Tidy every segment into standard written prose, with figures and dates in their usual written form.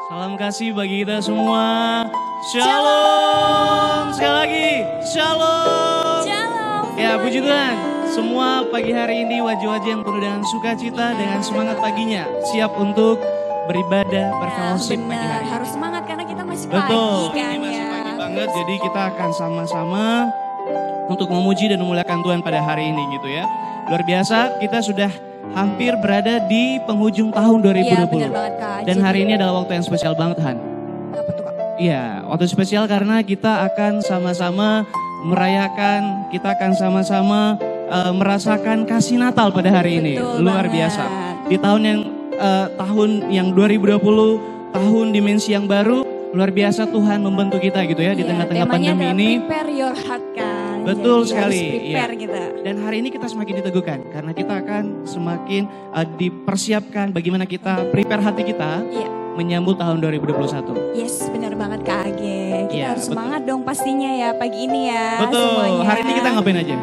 Salam kasih bagi kita semua. Shalom. Sekali lagi, shalom. Shalom. Ya, puji Tuhan. Semua pagi hari ini wajah-wajah yang penuh dengan sukacita, dengan semangat paginya, siap untuk beribadah, berfellowship pagi Benar, hari ini. harus semangat karena kita masih Betul, pagi kan ini masih ya. pagi banget, jadi kita akan sama-sama untuk memuji dan memuliakan Tuhan pada hari ini gitu ya. Luar biasa, kita sudah hampir berada di penghujung tahun 2020. Iya benar banget Kak. Dan hari ini adalah waktu yang spesial banget Han. Apa tuh Kak? Iya, waktu spesial karena kita akan sama-sama merayakan, kita akan sama-sama merasakan kasih Natal pada hari ini. Betul Luar banget. biasa. Di tahun yang 2020, tahun dimensi yang baru, luar biasa Tuhan membentuk kita gitu ya di tengah-tengah pandemi ini. Prepare your heart kan. Betul Jadi sekali, harus prepare iya. kita. Dan hari ini kita semakin diteguhkan karena kita akan semakin dipersiapkan bagaimana kita prepare hati kita Iya. menyambut tahun 2021. Yes, benar banget Kak Age. Kita Iya, harus betul. semangat dong pastinya ya pagi ini ya. Betul. Semuanya. Hari ini kita ngapain aja?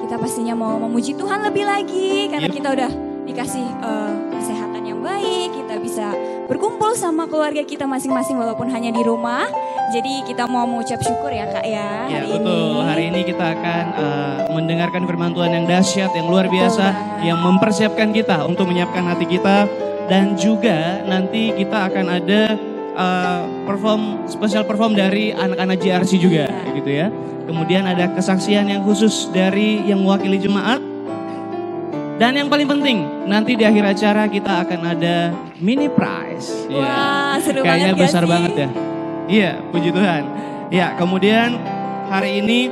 Kita pastinya mau memuji Tuhan lebih lagi karena Yep. kita udah dikasih kesehatan yang baik, kita bisa berkumpul sama keluarga kita masing-masing walaupun hanya di rumah. Jadi kita mau mengucap syukur ya Kak ya Ya hari betul, ini. hari ini kita akan mendengarkan firman Tuhan yang dahsyat, yang luar biasa, banget. yang mempersiapkan kita untuk menyiapkan hati kita. Dan juga nanti kita akan ada special perform dari anak-anak JRC juga gitu ya. Kemudian ada kesaksian yang khusus dari yang mewakili jemaat. Dan yang paling penting, nanti di akhir acara kita akan ada mini prize. Wah, seru Kayaknya banget gak besar sih? banget ya. Iya, puji Tuhan. Ya, kemudian hari ini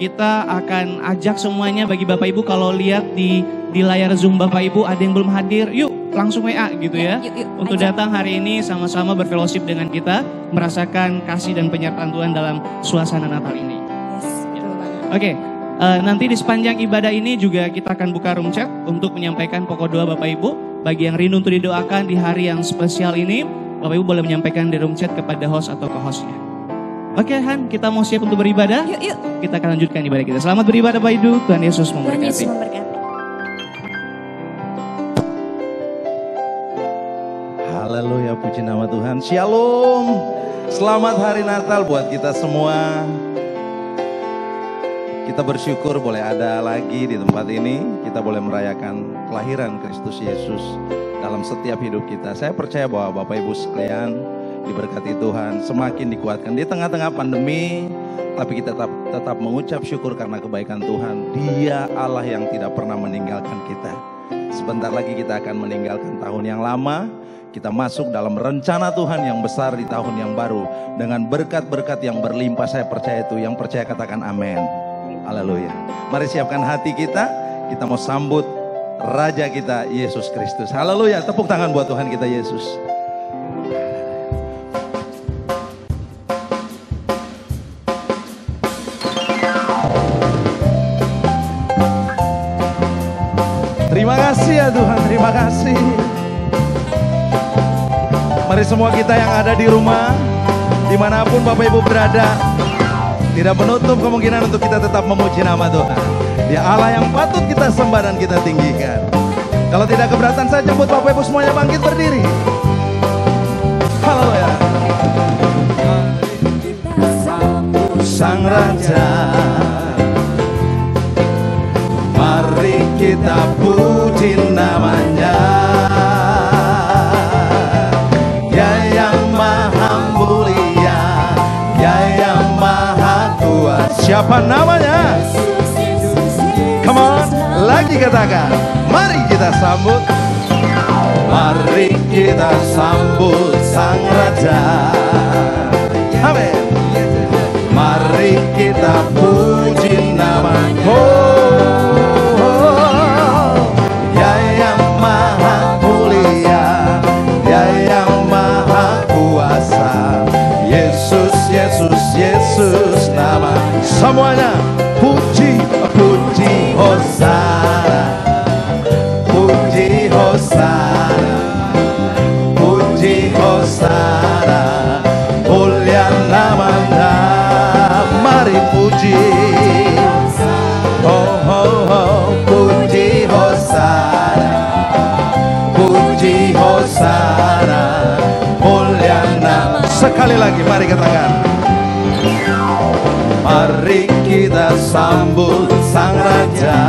kita akan ajak semuanya bagi Bapak Ibu kalau lihat di layar Zoom Bapak Ibu ada yang belum hadir, yuk langsung WA gitu ya. Yuk, Untuk ajak. datang hari ini sama-sama berfellowship dengan kita, merasakan kasih dan penyertaan Tuhan dalam suasana Natal ini. Yes, betul banget. Oke, nanti di sepanjang ibadah ini juga kita akan buka room chat untuk menyampaikan pokok doa Bapak Ibu. Bagi yang rindu untuk didoakan di hari yang spesial ini, Bapak Ibu boleh menyampaikan di room chat kepada host atau co-hostnya. Oke Han, kita mau siap untuk beribadah? Yuk, yuk. Kita akan lanjutkan ibadah kita. Selamat beribadah Bapak Ibu, Tuhan Yesus Tuhan memberkati. Yesus memberkati. Haleluya, puji nama Tuhan. Shalom. Selamat hari Natal buat kita semua. Kita bersyukur boleh ada lagi di tempat ini. Kita boleh merayakan kelahiran Kristus Yesus dalam setiap hidup kita. Saya percaya bahwa Bapak Ibu sekalian diberkati Tuhan, semakin dikuatkan di tengah-tengah pandemi. Tapi kita tetap mengucap syukur karena kebaikan Tuhan. Dia Allah yang tidak pernah meninggalkan kita. Sebentar lagi kita akan meninggalkan tahun yang lama. Kita masuk dalam rencana Tuhan yang besar di tahun yang baru. Dengan berkat-berkat yang berlimpah, saya percaya itu. Yang percaya katakan amin. Haleluya. Mari siapkan hati kita. Kita mau sambut Raja kita, Yesus Kristus. Haleluya. Tepuk tangan buat Tuhan kita Yesus. Terima kasih ya Tuhan, terima kasih. Mari semua kita yang ada di rumah, dimanapun Bapak Ibu berada, tidak menutup kemungkinan untuk kita tetap memuji nama Tuhan. Dia Allah yang patut kita sembah dan kita tinggikan. Kalau tidak keberatan, saya jemput Bapak Ibu semuanya bangkit berdiri. Haleluya. Sang Raja, mari kita puji namanya. Ya yang maha mulia, ya yang maha kuat. Siapa namanya? Come on, lagi katakan. Mari kita sambut. Mari kita sambut Sang Raja. Amin. Mari kita puji nama-Nya. Ya yang maha mulia, ya yang maha kuasa. Yesus, Yesus, Yesus nama. Semuanya puji, puji Hosana. Puji Hosana. Puji Hosana. Mulia nama-Nya. Mari puji. Oh, oh, oh. Puji Hosana. Puji Hosana. lagi, mari katakan. Mari kita sambut Sang Raja.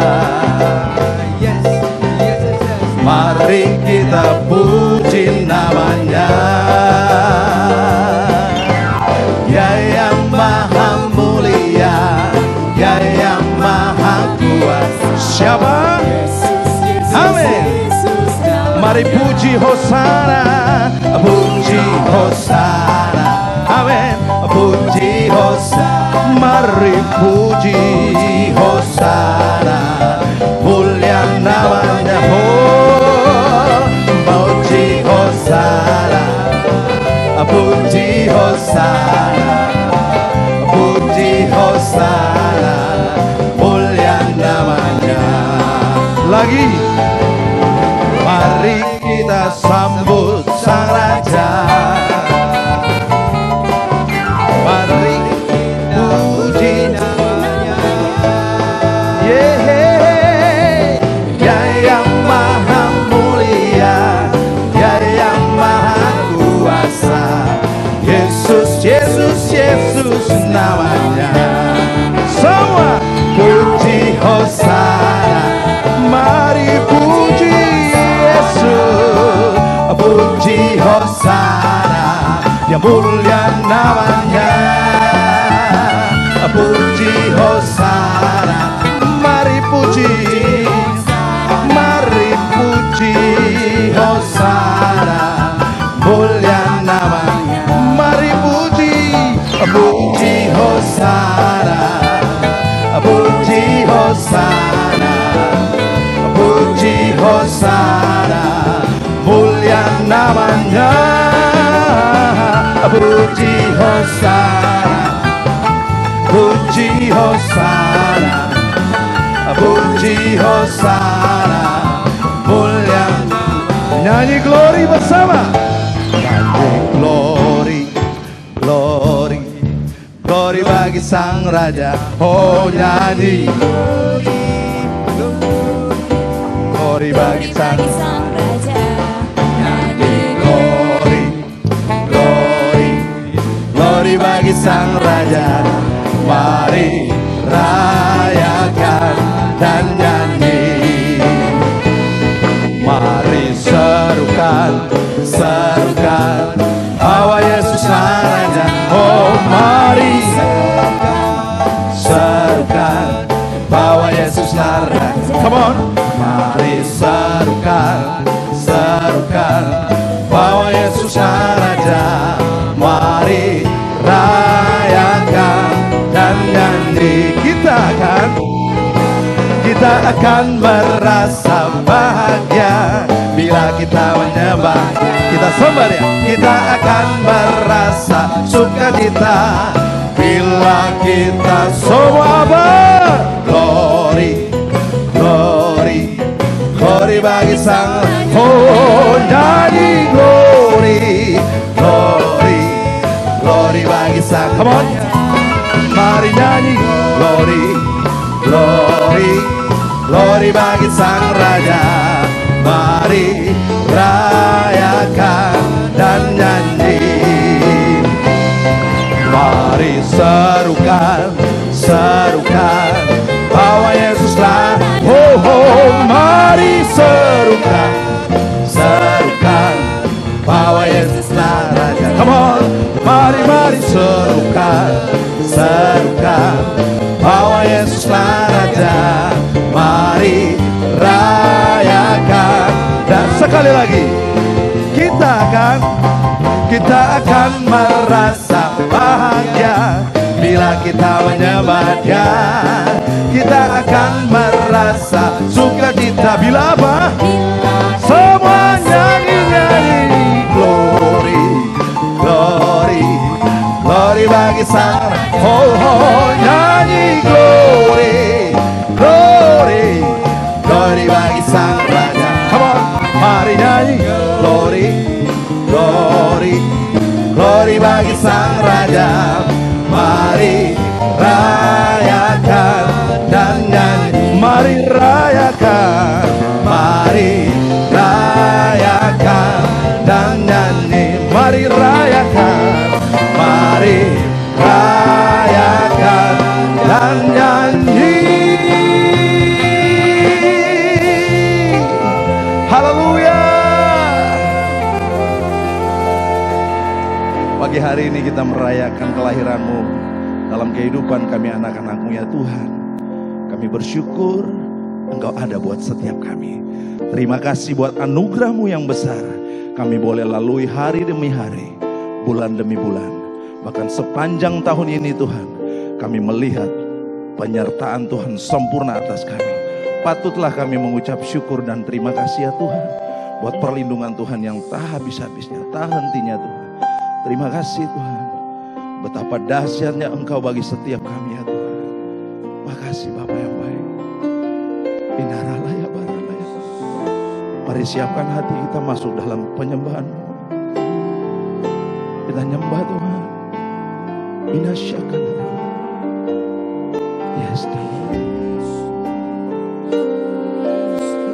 Mari kita puji namanya. Ya yang maha mulia, ya yang maha kuasa. Siapa? Amin. Mari puji Hosana, puji Hosana. Amin. Puji Hosana. Mari puji Hosana. Mulia namanya. Oh, puji Hosana. Puji Hosana. Puji Hosana. Mulia namanya. Lagi. Mari kita sambut Sang Raja. Mari puji namanya. Ya yang maha mulia, ya yang maha kuasa. Yesus, Yesus, Yesus namanya. Semua puji Hosana. Mari puji Yesus, puji Hosana, yang mulia namanya. Puji Hosana, mari puji, mari puji Hosana, mulia namanya. Mari puji, puji Hosana, puji Hosana, puji Hosana, mulia namanya. Puji Hosana, puji Hosana, puji Hosana, mulia. Nyanyi glory bersama. Nyanyi glory, glory, glory bagi Sang Raja. Oh nyanyi glory bagi Sang Raja. Nyanyi glory, glory, glory bagi Sang Raja. Mari rayakan dan nyanyi. Mari serukan, serukan bahwa Yesus Raja. Oh mari serukan bahwa Yesus Raja. Come on. Mari serukan, serukan bahwa Yesus Raja. Mari rayakan dan nyanyi. Kita akan merasa bahagia bila kita menyembah. Kita sembah ya. Kita akan merasa sukacita bila kita semua glory, glory, glory bagi Sang. Oh nyanyi glory, glory, glory bagi Sang. Come on. Mari nyanyi glory, glory, glory bagi Sang Raja. Mari rayakan dan nyanyi. Mari serukan, serukan bahwa Yesuslah. Oh, oh, mari serukan, serukan bahwa Yesuslah Raja. Come on, mari, mari serukan, serukan bahwa Yesuslah Raja. Mari rayakan. Dan sekali lagi kita akan merasa bahagia bila kita menyembah Dia. Kita akan merasa sukacita bila apa? Semua nyanyi-nyanyi glory, glory, glory bagi Sang. Oh, oh, nyanyi glory, glory, glory bagi Sang Raja. Come on, mari nyanyi glory, glory, glory bagi Sang Raja. Mari rayakan dan nyanyi. Mari rayakan, mari rayakan dan nyanyi. Mari rayakan, pagi hari ini kita merayakan kelahiran-Mu dalam kehidupan kami anak-anak-Mu ya Tuhan. Kami bersyukur Engkau ada buat setiap kami. Terima kasih buat anugerah-Mu yang besar. Kami boleh lalui hari demi hari, bulan demi bulan. Bahkan sepanjang tahun ini Tuhan, kami melihat penyertaan Tuhan sempurna atas kami. Patutlah kami mengucap syukur dan terima kasih ya Tuhan, buat perlindungan Tuhan yang tak habis-habisnya, tak hentinya Tuhan. Terima kasih Tuhan, betapa dahsyatnya Engkau bagi setiap kami ya Tuhan. Makasih Bapa yang baik. Inaralaya baralaya. Mari siapkan hati kita masuk dalam penyembahan-Mu. Kita nyembah Tuhan. Inasyakan. Yes Tuhan.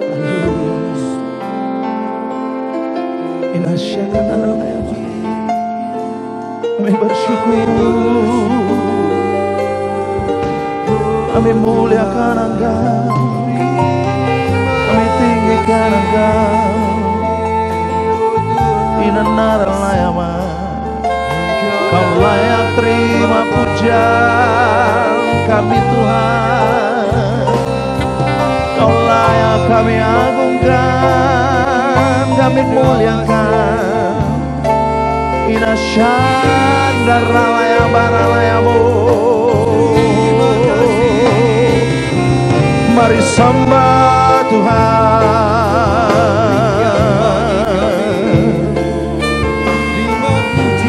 Haleluya. Inasyakan baralaya. Kami bersyukur, kami muliakan Engkau, kami tinggikan Engkau. Inanalayama, Kau layak terima pujian kami Tuhan. Kau layak kami agungkan, kami muliakan. Inasyandaralaya baralayamu. Mari sembah Tuhan,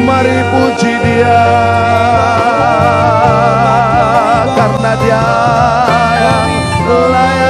mari puji Dia, karena Dia yang layak.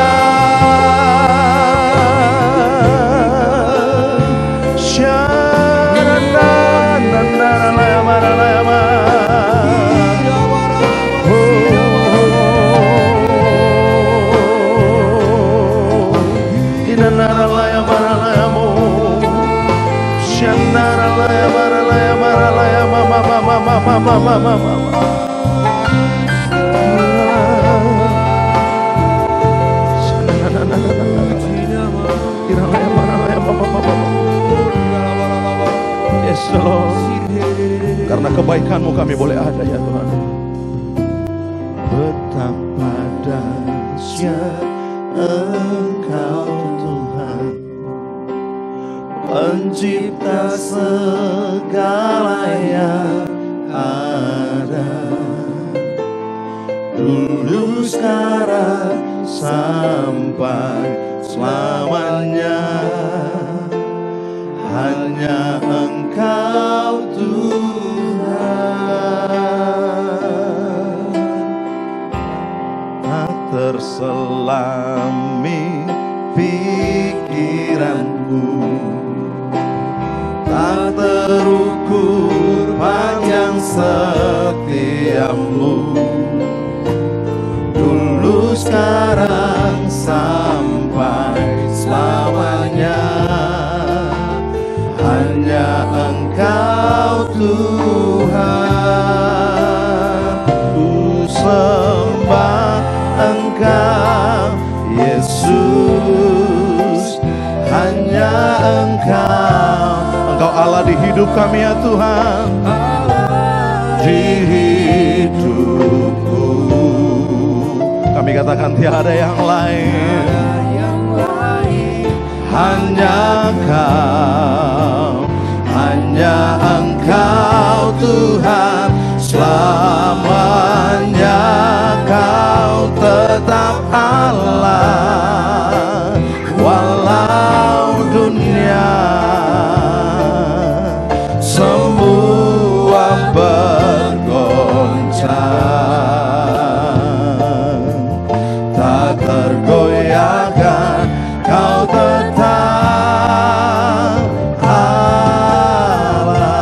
Yes Lord, karena kebaikan-Mu kami boleh ada ya Tuhan. Betapa dahsyat Engkau Tuhan, Pencipta segala yang ada, dulu sekarang sampai selamanya. Hanya Engkau Tuhan, tak terselami pikiranku, tak terukur panjang setiamu. Dulu sekarang sampai selamanya. Hanya Engkau Tuhan, ku sembah Engkau Yesus. Hanya Engkau Allah di hidup kami ya Tuhan, di hidupku. Kami katakan tiada yang lain, hanya Kau, hanya Engkau Tuhan. Selamanya Kau tetap Allah, walau dunia semua bergoncang, tak tergoyahkan Kau tetap Allah.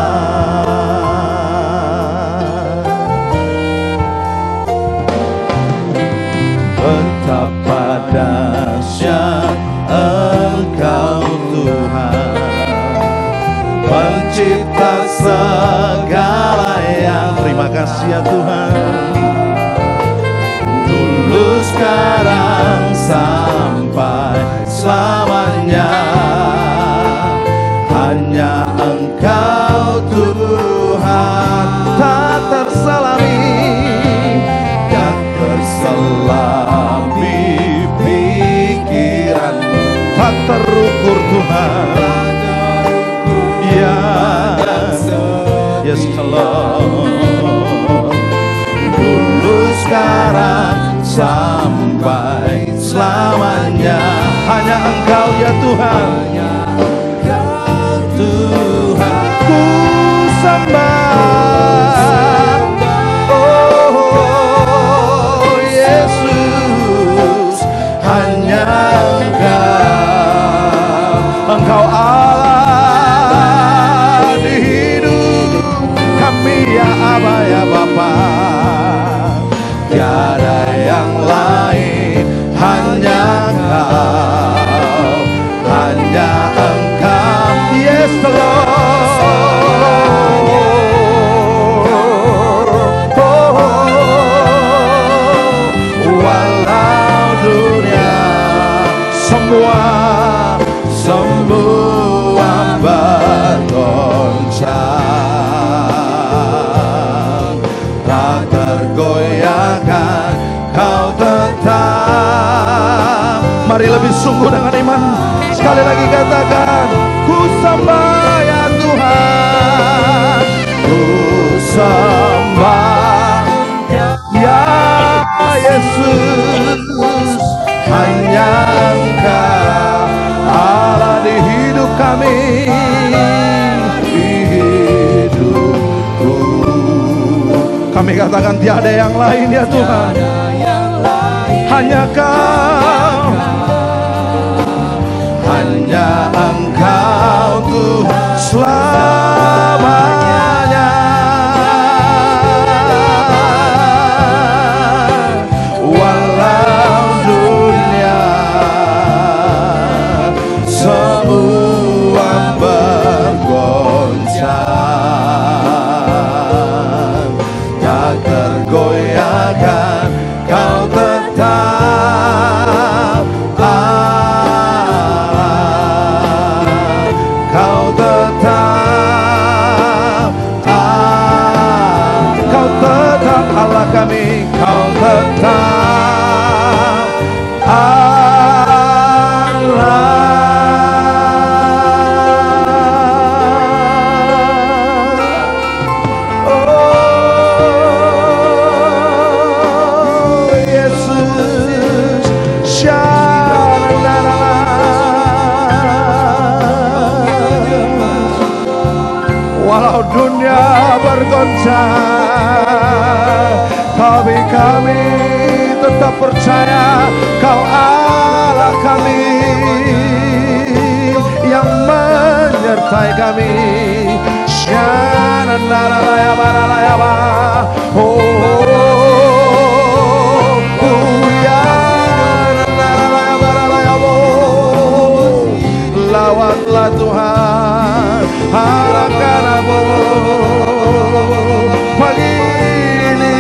Betapa dahsyat Engkau Tuhan, Pencipta segala yang. Terima kasih ya Tuhan, dulu sekarang sampai selamanya. Hanya Engkau Tuhan. Yes Lord. Dulu sekarang sampai selamanya hanya Engkau ya Tuhan. Tuhan ku sembah. Oh Yesus, hanya Engkau Allah di hidup kami ya Aba ya Bapa. Tiada yang lain, hanya Engkau, hanya Engkau. Yes Lord. Walau dunia semua bergoncang, tak tergoyahkan, Kau tetap. Mari lebih sungguh dengan iman. Sekali lagi katakan, ku sembah ya Tuhan, ku sembah ya Yesus, hanya Engkau Allah di hidup kami, di hidupku. Kami katakan tiada yang lain ya Tuhan, hanya Kau, hanya Engkau Tuhan selamanya. Walau dunia semua bergoncang, tak tergoyahkan, Kau tetap Allah, Kau tetap Allah, Kau tetap Allah kami, Kau tetap Allah. Walau dunia bergoncang, tapi kami tetap percaya Kau Allah kami yang menyertai kami. Lawatlah Tuhan, harapkan Aku pagi ini.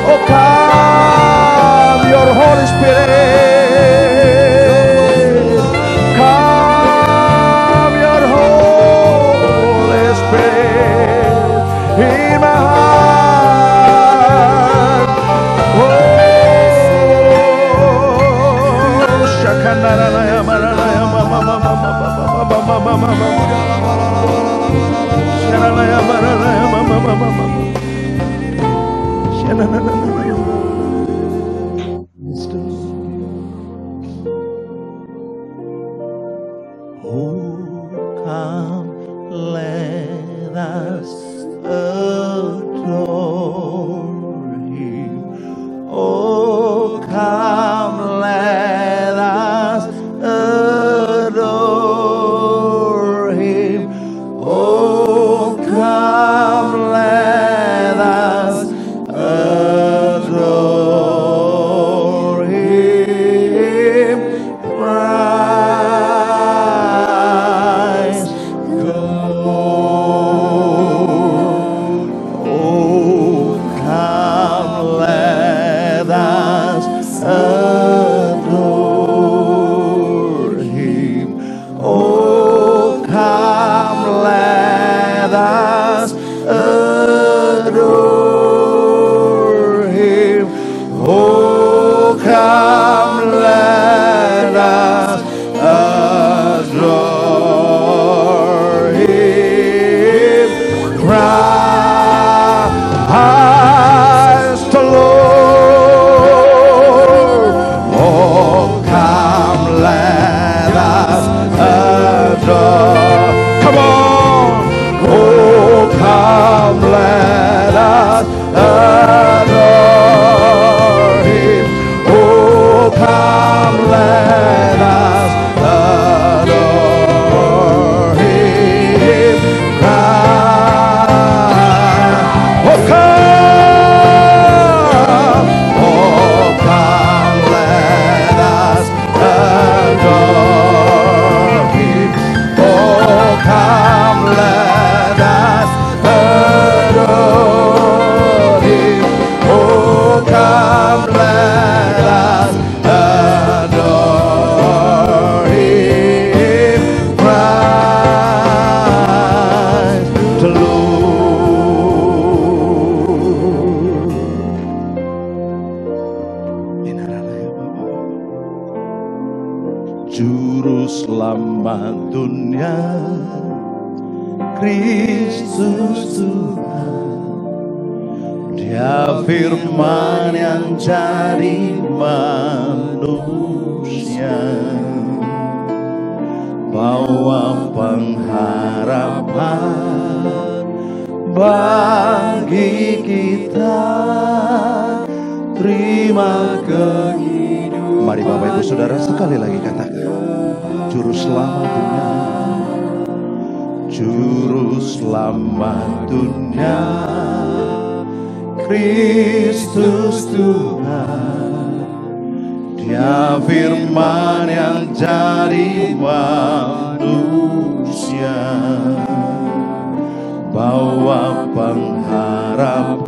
Oh, come your Holy Spirit, come your Holy Spirit in my heart. Oh, shakanaraya maralaya mama mama mama mama sharalaya maralaya mama mama mama shananana. Oh Christ the Lord. Oh, come, let us adore. Come on. Oh, come, let us adore Him. Oh, come, let us adore Him. Christ. Oh, come, let us adore Him. Oh, come, let us adore Him. Oh, come, let us adore Him. Christ the Lord. Juru selamat dunia, Kristus Tuhan. Dia firman yang jadi manusia, bawa pengharapan bagi kita. Terima kehidupan. Mari Bapak Ibu Saudara sekali lagi katakan, Juru selamat dunia, Juru selamat dunia, Kristus Tuhan. Dia firman yang jadi manusia, bawa pengharapan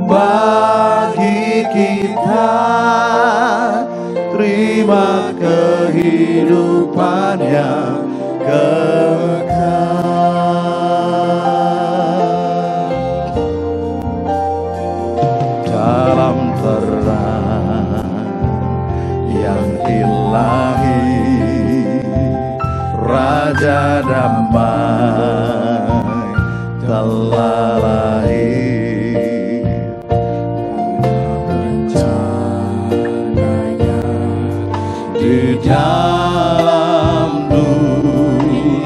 bagi kita. Terima kehidupan yang kekal. Dalam terang yang ilahi, Raja damai telah lahir. Di dalam dunia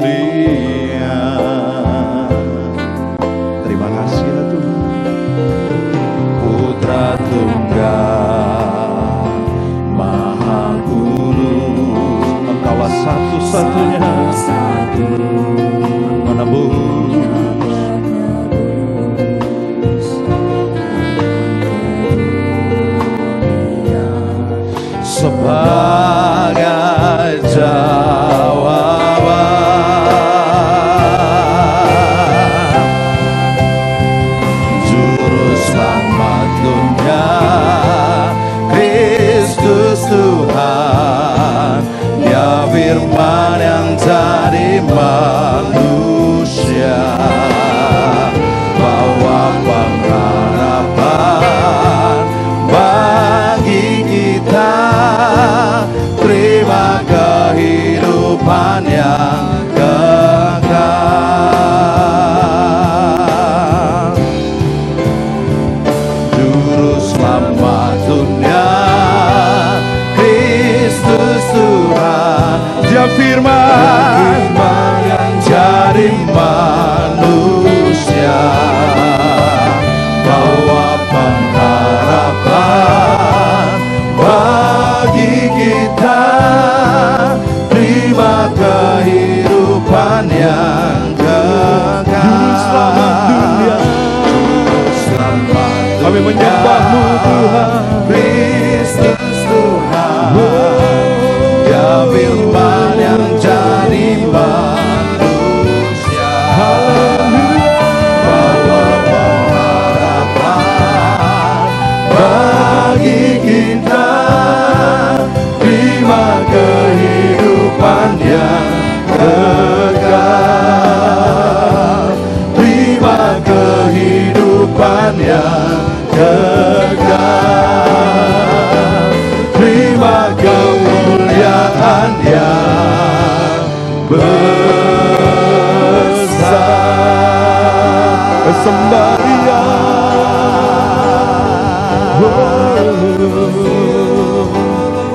sembah Dia.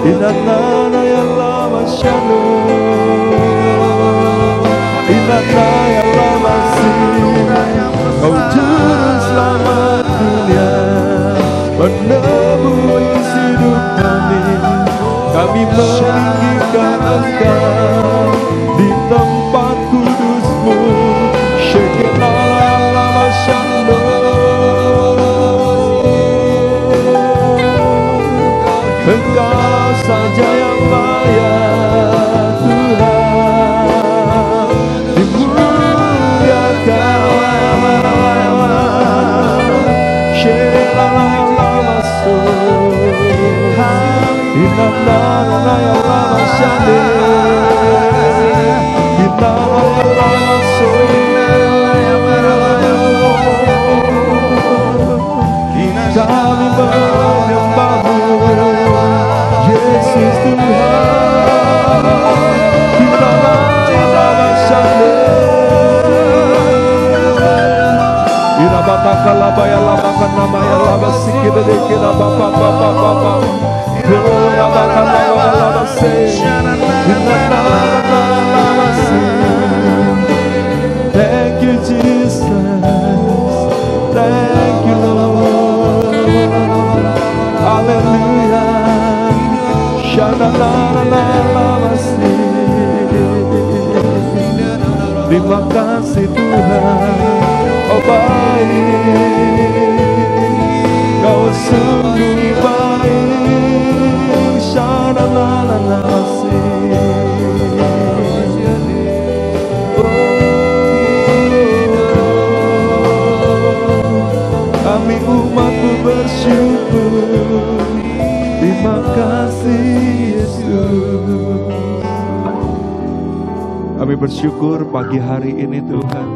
Inanana ya lama syanu, inanana ya lama sih, Kau juru selamat dunia, menebus hidup kami. Kami meninggikan Engkau di tempat kudus-Mu. Shekinah ya lama syanu. Engkau saja yang layak Tuhan dimuliakan. Shelala lama so, inanana ya lama shane, inanana lama so, kami menyembah-Mu. Yesus Tuhan, kita lama shane, irabataka labaya labakan namaya labasi kita dekira bapa bapa bapa, irabataka labaya labasi, inanana labasi. Thank you Jesus, thank you Lord, hallelujah. Terima kasih Tuhan, oh baik, Kau sungguh baik. Kami umat-Mu bersyukur. Terima kasih Yesus. Kami bersyukur pagi hari ini Tuhan,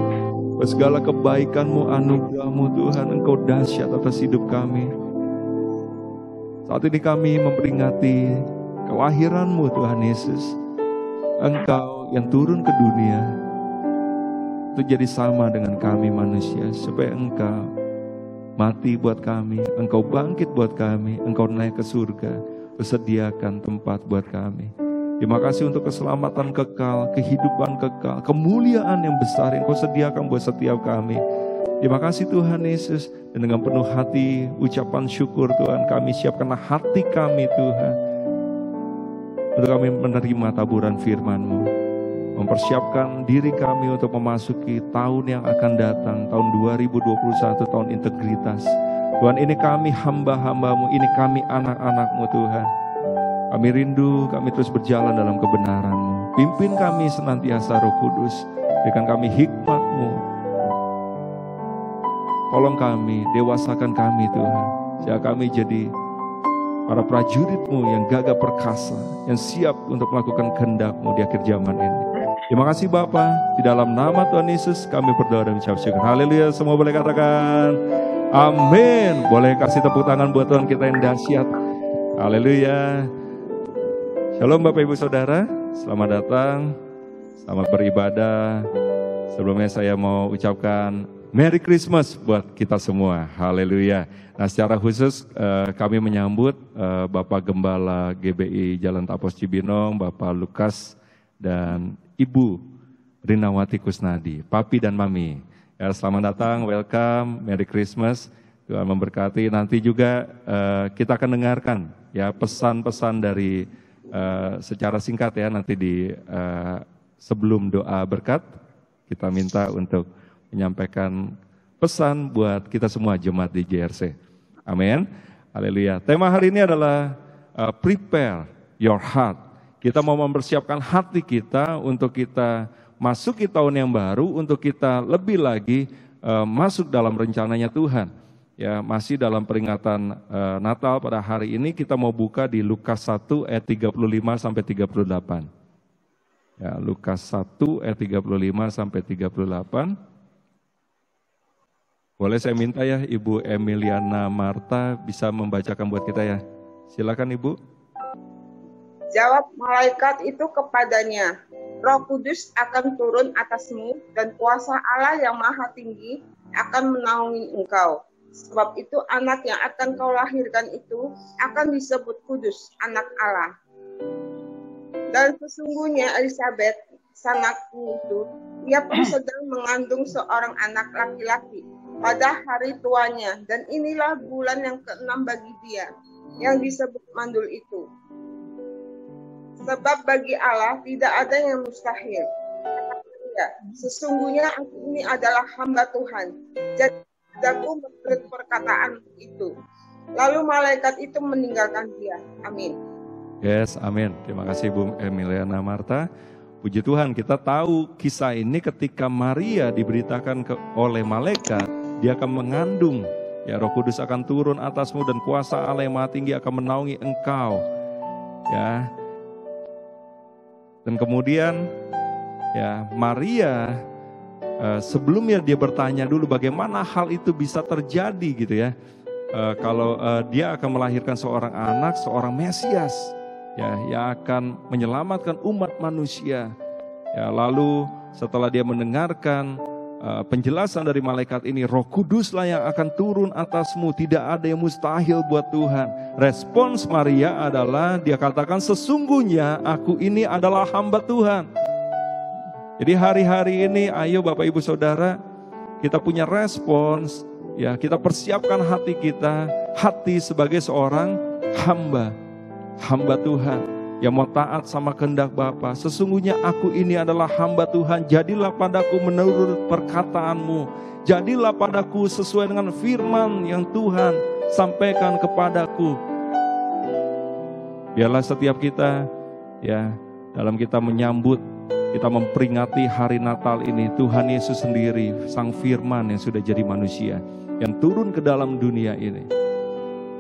segala kebaikan-Mu, anugerah-Mu Tuhan, Engkau dahsyat atas hidup kami. Saat ini kami memperingati kelahiran-Mu Tuhan Yesus. Engkau yang turun ke dunia untuk jadi sama dengan kami manusia, supaya Engkau mati buat kami, Engkau bangkit buat kami, Engkau naik ke surga, sediakan tempat buat kami. Terima kasih untuk keselamatan kekal, kehidupan kekal, kemuliaan yang besar yang Kau sediakan buat setiap kami. Terima kasih Tuhan Yesus. Dan dengan penuh hati ucapan syukur Tuhan, kami siapkanlah hati kami Tuhan, untuk kami menerima taburan firman-Mu, mempersiapkan diri kami untuk memasuki tahun yang akan datang, tahun 2021, tahun integritas. Tuhan, ini kami hamba-hamba-Mu, ini kami anak-anak-Mu Tuhan. Kami rindu, kami terus berjalan dalam kebenaran-Mu. Pimpin kami senantiasa Roh Kudus, berikan kami hikmat-Mu. Tolong kami, dewasakan kami Tuhan, sehingga kami jadi para prajurit-Mu yang gagah perkasa, yang siap untuk melakukan kehendak-Mu di akhir zaman ini. Terima kasih Bapa, di dalam nama Tuhan Yesus kami berdoa dan mengucap syukur. Haleluya, semua boleh katakan amin. Boleh kasih tepuk tangan buat Tuhan kita yang dahsyat. Haleluya. Shalom Bapak Ibu Saudara, selamat datang, selamat beribadah. Sebelumnya saya mau ucapkan Merry Christmas buat kita semua. Haleluya. Nah, secara khusus kami menyambut Bapak Gembala GBI Jalan Tapos Cibinong, Bapak Lukas dan Ibu Rinawati Kusnadi, Papi dan Mami. Ya, selamat datang, welcome, Merry Christmas. Tuhan memberkati. Nanti juga kita akan dengarkan ya pesan-pesan dari secara singkat ya, nanti di sebelum doa berkat kita minta untuk menyampaikan pesan buat kita semua jemaat di JRC. Amin. Haleluya. Tema hari ini adalah prepare your heart. Kita mau mempersiapkan hati kita untuk kita masuk ke tahun yang baru, untuk kita lebih lagi masuk dalam rencananya Tuhan. Ya, masih dalam peringatan Natal pada hari ini kita mau buka di Lukas 1 ayat 35 sampai 38. Ya, Lukas 1 ayat 35 sampai 38. Boleh saya minta ya Ibu Emiliana Marta bisa membacakan buat kita ya. Silakan Ibu. Jawab malaikat itu kepadanya, Roh Kudus akan turun atasmu dan kuasa Allah yang Maha Tinggi akan menaungi engkau. Sebab itu anak yang akan kau lahirkan itu akan disebut kudus, anak Allah. Dan sesungguhnya Elizabeth, sanakmu itu, ia pun sedang mengandung seorang anak laki-laki pada hari tuanya. Dan inilah bulan yang ke-6 bagi dia, yang disebut mandul itu. Sebab bagi Allah tidak ada yang mustahil. Sesungguhnya aku ini adalah hamba Tuhan. Jadi aku menurut perkataan itu. Lalu malaikat itu meninggalkan dia. Amin. Yes, amin. Terima kasih Bu Emiliana Marta. Puji Tuhan, kita tahu kisah ini ketika Maria diberitakan oleh malaikat, dia akan mengandung. Ya, Roh Kudus akan turun atasmu dan kuasa Allah yang Maha Tinggi akan menaungi engkau. Ya. Dan kemudian ya, Maria sebelumnya dia bertanya dulu bagaimana hal itu bisa terjadi gitu ya. Kalau dia akan melahirkan seorang anak, seorang Mesias ya, yang akan menyelamatkan umat manusia. Ya, lalu setelah dia mendengarkan penjelasan dari malaikat ini, Roh Kuduslah yang akan turun atasmu, tidak ada yang mustahil buat Tuhan. Respons Maria adalah dia katakan, sesungguhnya aku ini adalah hamba Tuhan. Jadi hari-hari ini ayo Bapak Ibu Saudara, kita punya respons, ya kita persiapkan hati kita, hati sebagai seorang hamba Tuhan yang mau taat sama kehendak Bapa. Sesungguhnya aku ini adalah hamba Tuhan, jadilah padaku menurut perkataanmu, jadilah padaku sesuai dengan firman yang Tuhan sampaikan kepadaku. Biarlah setiap kita, ya dalam kita menyambut, kita memperingati hari Natal ini, Tuhan Yesus sendiri, Sang Firman yang sudah jadi manusia, yang turun ke dalam dunia ini.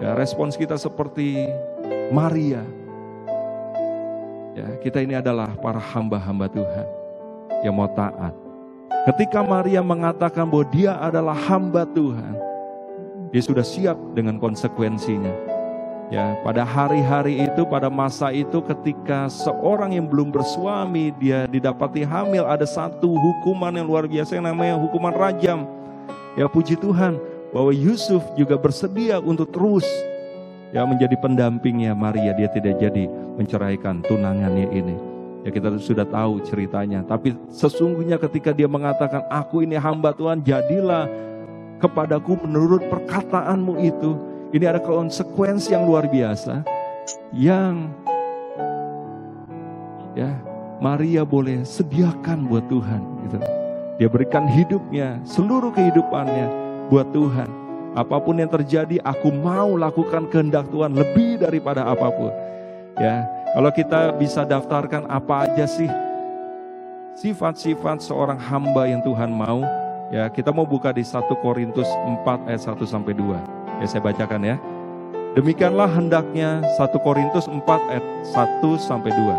Ya, respons kita seperti Maria. Ya, kita ini adalah para hamba-hamba Tuhan yang mau taat. Ketika Maria mengatakan bahwa dia adalah hamba Tuhan, dia sudah siap dengan konsekuensinya. Ya, pada hari-hari itu, pada masa itu ketika seorang yang belum bersuami dia didapati hamil, ada satu hukuman yang luar biasa yang namanya hukuman rajam. Ya, puji Tuhan bahwa Yusuf juga bersedia untuk terus ya menjadi pendampingnya Maria, dia tidak jadi menceraikan tunangannya ini. Ya, kita sudah tahu ceritanya, tapi sesungguhnya ketika dia mengatakan aku ini hamba Tuhan, jadilah kepadaku menurut perkataanmu itu. Ini ada konsekuensi yang luar biasa yang ya Maria boleh sediakan buat Tuhan gitu. Dia berikan hidupnya, seluruh kehidupannya buat Tuhan. Apapun yang terjadi, aku mau lakukan kehendak Tuhan lebih daripada apapun. Ya, kalau kita bisa daftarkan apa aja sih sifat-sifat seorang hamba yang Tuhan mau, ya kita mau buka di 1 Korintus 4 ayat 1 sampai 2. Ya, saya bacakan ya. Demikianlah hendaknya 1 Korintus 4 ayat 1 sampai 2.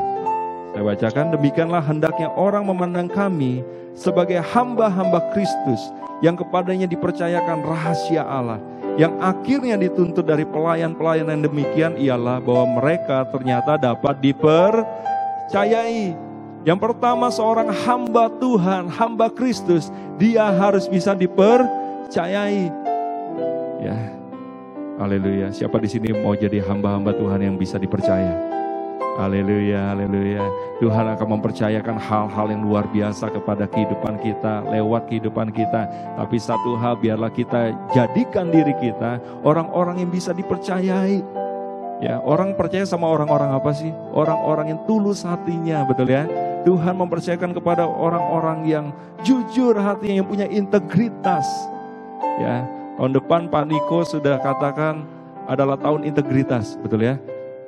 Saya bacakan, demikianlah hendaknya orang memandang kami sebagai hamba-hamba Kristus yang kepadanya dipercayakan rahasia Allah, yang akhirnya dituntut dari pelayan-pelayan yang demikian ialah bahwa mereka ternyata dapat dipercayai. Yang pertama, seorang hamba Tuhan, hamba Kristus, dia harus bisa dipercayai. Ya. Haleluya. Siapa di sini mau jadi hamba-hamba Tuhan yang bisa dipercaya? Haleluya, haleluya. Tuhan akan mempercayakan hal-hal yang luar biasa kepada kehidupan kita, lewat kehidupan kita. Tapi satu hal, biarlah kita jadikan diri kita orang-orang yang bisa dipercayai. Ya, orang percaya sama orang-orang apa sih? Orang-orang yang tulus hatinya, betul ya? Tuhan mempercayakan kepada orang-orang yang jujur hatinya, yang punya integritas. Ya. Tahun depan Pak Niko sudah katakan adalah tahun integritas, betul ya?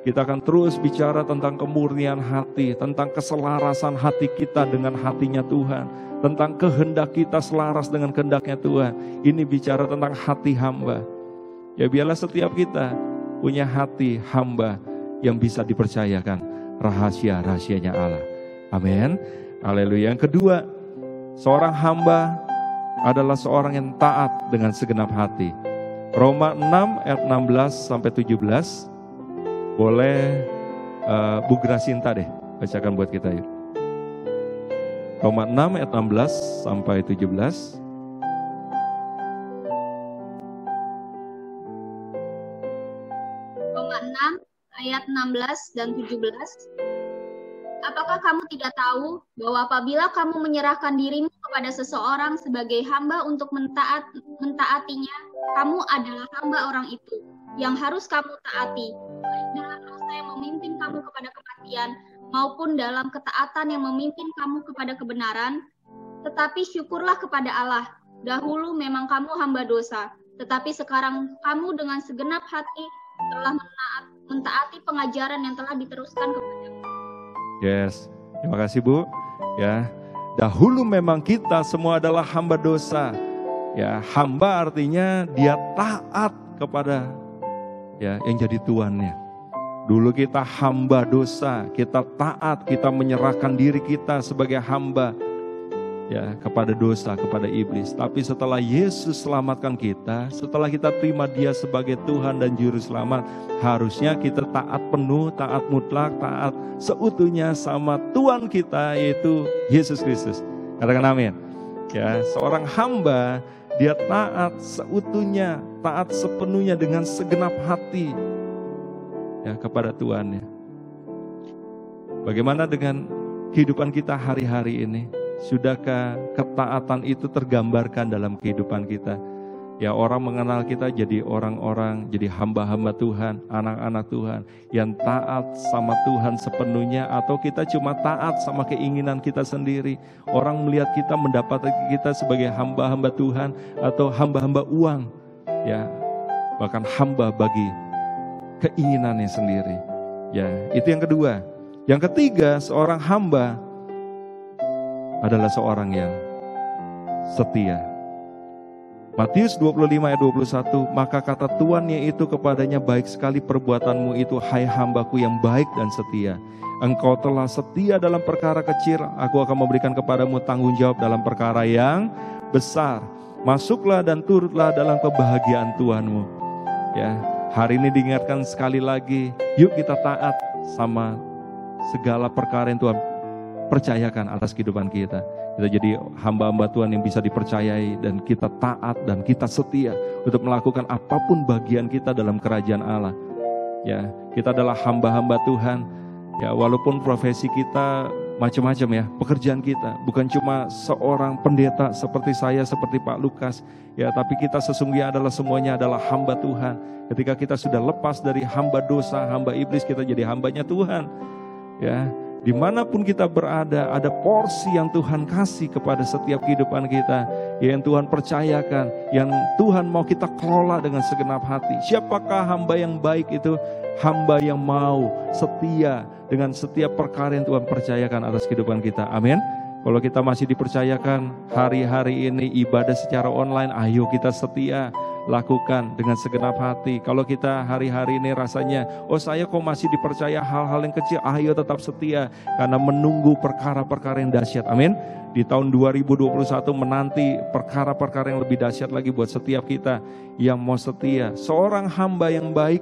Kita akan terus bicara tentang kemurnian hati, tentang keselarasan hati kita dengan hatinya Tuhan, tentang kehendak kita selaras dengan kehendaknya Tuhan. Ini bicara tentang hati hamba. Ya, biarlah setiap kita punya hati hamba yang bisa dipercayakan rahasia-rahasianya Allah. Amin. Haleluya. Yang kedua, seorang hamba adalah seorang yang taat dengan segenap hati. Roma 6 ayat 16 sampai 17. Boleh Bu Grasinta deh bacakan buat kita yuk. Roma 6 ayat 16 sampai 17. ayat 16 dan 17. Apakah kamu tidak tahu bahwa apabila kamu menyerahkan dirimu kepada seseorang sebagai hamba untuk mentaatinya, kamu adalah hamba orang itu yang harus kamu taati, baik dalam dosa yang memimpin kamu kepada kematian maupun dalam ketaatan yang memimpin kamu kepada kebenaran. Tetapi syukurlah kepada Allah, dahulu memang kamu hamba dosa, tetapi sekarang kamu dengan segenap hati telah mentaati pengajaran yang telah diteruskan kepadamu. Yes, terima kasih Bu. Ya, dahulu memang kita semua adalah hamba dosa. Ya, hamba artinya dia taat kepada yang jadi tuannya. Dulu kita hamba dosa, kita taat, kita menyerahkan diri kita sebagai hamba kepada dosa, kepada iblis. Tapi setelah Yesus selamatkan kita, setelah kita terima Dia sebagai Tuhan dan Juru Selamat, harusnya kita taat penuh, taat mutlak, taat seutuhnya sama Tuhan kita, yaitu Yesus Kristus. Katakan amin. Ya, seorang hamba dia taat seutuhnya, taat sepenuhnya dengan segenap hati kepada Tuhannya. Bagaimana dengan kehidupan kita hari-hari ini? Sudahkah ketaatan itu tergambarkan dalam kehidupan kita? Ya, orang mengenal kita jadi orang-orang, jadi hamba-hamba Tuhan, anak-anak Tuhan yang taat sama Tuhan sepenuhnya, atau kita cuma taat sama keinginan kita sendiri? Orang melihat kita, mendapati kita sebagai hamba-hamba Tuhan atau hamba-hamba uang, bahkan hamba bagi keinginannya sendiri. Ya, itu yang kedua. Yang ketiga, seorang hamba adalah seorang yang setia. Matius 25 ayat 21, maka kata tuannya itu kepadanya, baik sekali perbuatanmu itu, hai hambaku yang baik dan setia. Engkau telah setia dalam perkara kecil, aku akan memberikan kepadamu tanggung jawab dalam perkara yang besar. Masuklah dan turutlah dalam kebahagiaan Tuhanmu. Ya, hari ini diingatkan sekali lagi, yuk kita taat sama segala perkara yang Tuhan percayakan atas kehidupan kita. Kita jadi hamba-hamba Tuhan yang bisa dipercayai, dan kita taat dan kita setia untuk melakukan apapun bagian kita dalam kerajaan Allah. Ya, kita adalah hamba-hamba Tuhan. Ya, walaupun profesi kita macam-macam ya, pekerjaan kita bukan cuma seorang pendeta seperti saya, seperti Pak Lukas, ya, tapi kita sesungguhnya adalah semuanya adalah hamba Tuhan. Ketika kita sudah lepas dari hamba dosa, hamba iblis, kita jadi hambanya Tuhan. Ya, dimanapun kita berada, ada porsi yang Tuhan kasih kepada setiap kehidupan kita, yang Tuhan percayakan, yang Tuhan mau kita kelola dengan segenap hati. Siapakah hamba yang baik itu? Hamba yang mau setia dengan setiap perkara yang Tuhan percayakan atas kehidupan kita. Amin. Kalau kita masih dipercayakan hari-hari ini ibadah secara online, ayo kita setia lakukan dengan segenap hati. Kalau kita hari-hari ini rasanya, oh saya kok masih dipercaya hal-hal yang kecil, ayo tetap setia, karena menunggu perkara-perkara yang dahsyat. Amin. Di tahun 2021 menanti perkara-perkara yang lebih dahsyat lagi buat setiap kita yang mau setia. Seorang hamba yang baik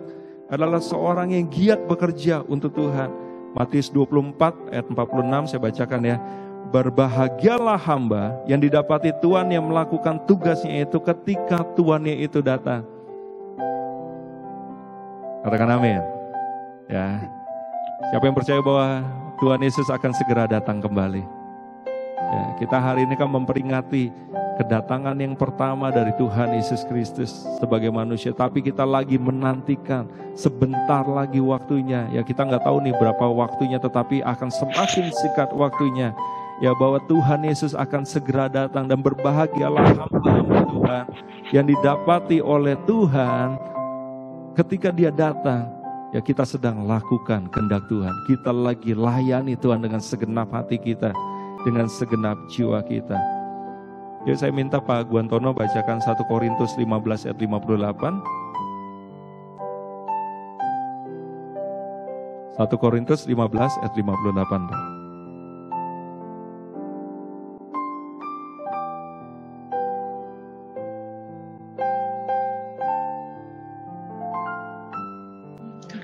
adalah seorang yang giat bekerja untuk Tuhan. Matius 24 ayat 46 saya bacakan ya. Berbahagialah hamba yang didapati Tuhan yang melakukan tugasnya itu ketika tuannya itu datang. Katakan amin. Ya. Siapa yang percaya bahwa Tuhan Yesus akan segera datang kembali? Ya, kita hari ini kan memperingati kedatangan yang pertama dari Tuhan Yesus Kristus sebagai manusia, tapi kita lagi menantikan sebentar lagi waktunya. Ya, kita nggak tahu nih berapa waktunya, tetapi akan semakin singkat waktunya. Ya, bahwa Tuhan Yesus akan segera datang, dan berbahagialah hamba-hamba Tuhan yang didapati oleh Tuhan ketika Dia datang. Ya, kita sedang lakukan kehendak Tuhan. Kita lagi layani Tuhan dengan segenap hati kita, dengan segenap jiwa kita. Jadi saya minta Pak Guantono bacakan 1 Korintus 15 ayat 58. 1 Korintus 15 ayat 58. Pak.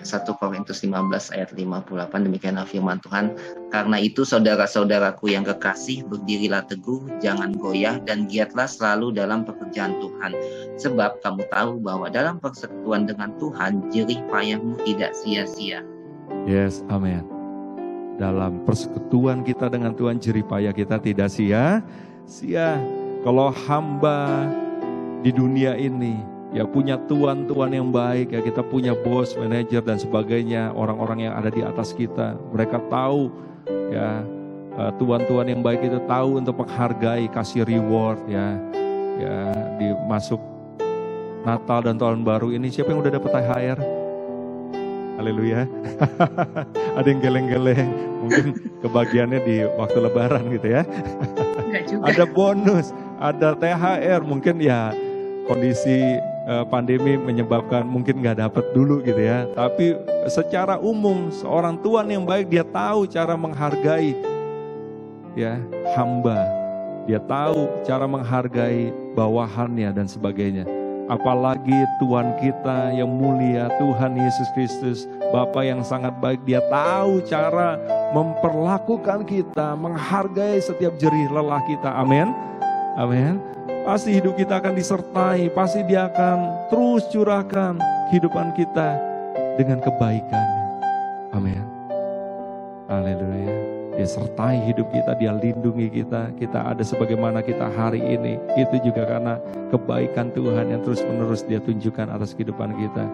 1 Korintus 15 ayat 58, demikianlah firman Tuhan. Karena itu saudara-saudaraku yang kekasih, berdirilah teguh, jangan goyah, dan giatlah selalu dalam pekerjaan Tuhan. Sebab kamu tahu bahwa dalam persekutuan dengan Tuhan, jerih payahmu tidak sia-sia. Yes, amin. Dalam persekutuan kita dengan Tuhan, jerih payah kita tidak sia-sia. Kalau hamba di dunia ini ya punya tuan-tuan yang baik, ya kita punya bos, manajer dan sebagainya, orang-orang yang ada di atas kita, mereka tahu ya tuan-tuan yang baik itu tahu untuk menghargai, kasih reward ya di masuk Natal dan Tahun Baru ini. Siapa yang udah dapat THR? Haleluya. Ada yang geleng-geleng, mungkin kebagiannya di waktu Lebaran gitu ya. Ada bonus, ada THR, mungkin ya kondisi pandemi menyebabkan mungkin nggak dapat dulu gitu ya. Tapi secara umum seorang tuan yang baik dia tahu cara menghargai ya hamba, dia tahu cara menghargai bawahannya dan sebagainya. Apalagi Tuhan kita yang mulia, Tuhan Yesus Kristus, Bapa yang sangat baik, dia tahu cara memperlakukan kita, menghargai setiap jerih lelah kita. Amin. Amin. Pasti hidup kita akan disertai, pasti dia akan terus curahkan kehidupan kita dengan kebaikannya. Amin. Haleluya. Dia sertai hidup kita, dia lindungi kita. Kita ada sebagaimana kita hari ini. Itu juga karena kebaikan Tuhan yang terus menerus dia tunjukkan atas kehidupan kita.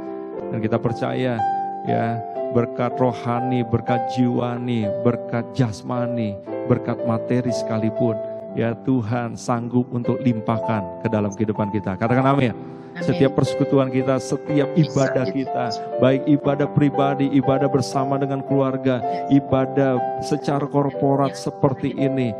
Dan kita percaya ya berkat rohani, berkat jiwani, berkat jasmani, berkat materi sekalipun, ya Tuhan sanggup untuk limpahkan ke dalam kehidupan kita. Katakan amin. Setiap persekutuan kita, setiap ibadah kita, baik ibadah pribadi, ibadah bersama dengan keluarga, ibadah secara korporat seperti ini,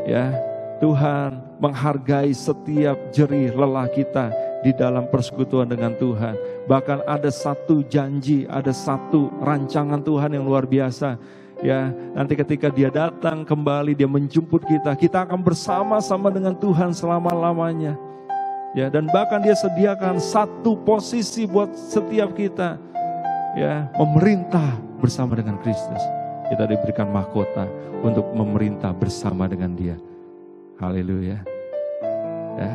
ya Tuhan menghargai setiap jerih lelah kita di dalam persekutuan dengan Tuhan. Bahkan ada satu janji, ada satu rancangan Tuhan yang luar biasa. Ya, nanti ketika dia datang kembali, dia menjemput kita, kita akan bersama-sama dengan Tuhan selama-lamanya. Ya, dan bahkan dia sediakan satu posisi buat setiap kita, ya, memerintah bersama dengan Kristus. Kita diberikan mahkota untuk memerintah bersama dengan Dia. Haleluya. Ya,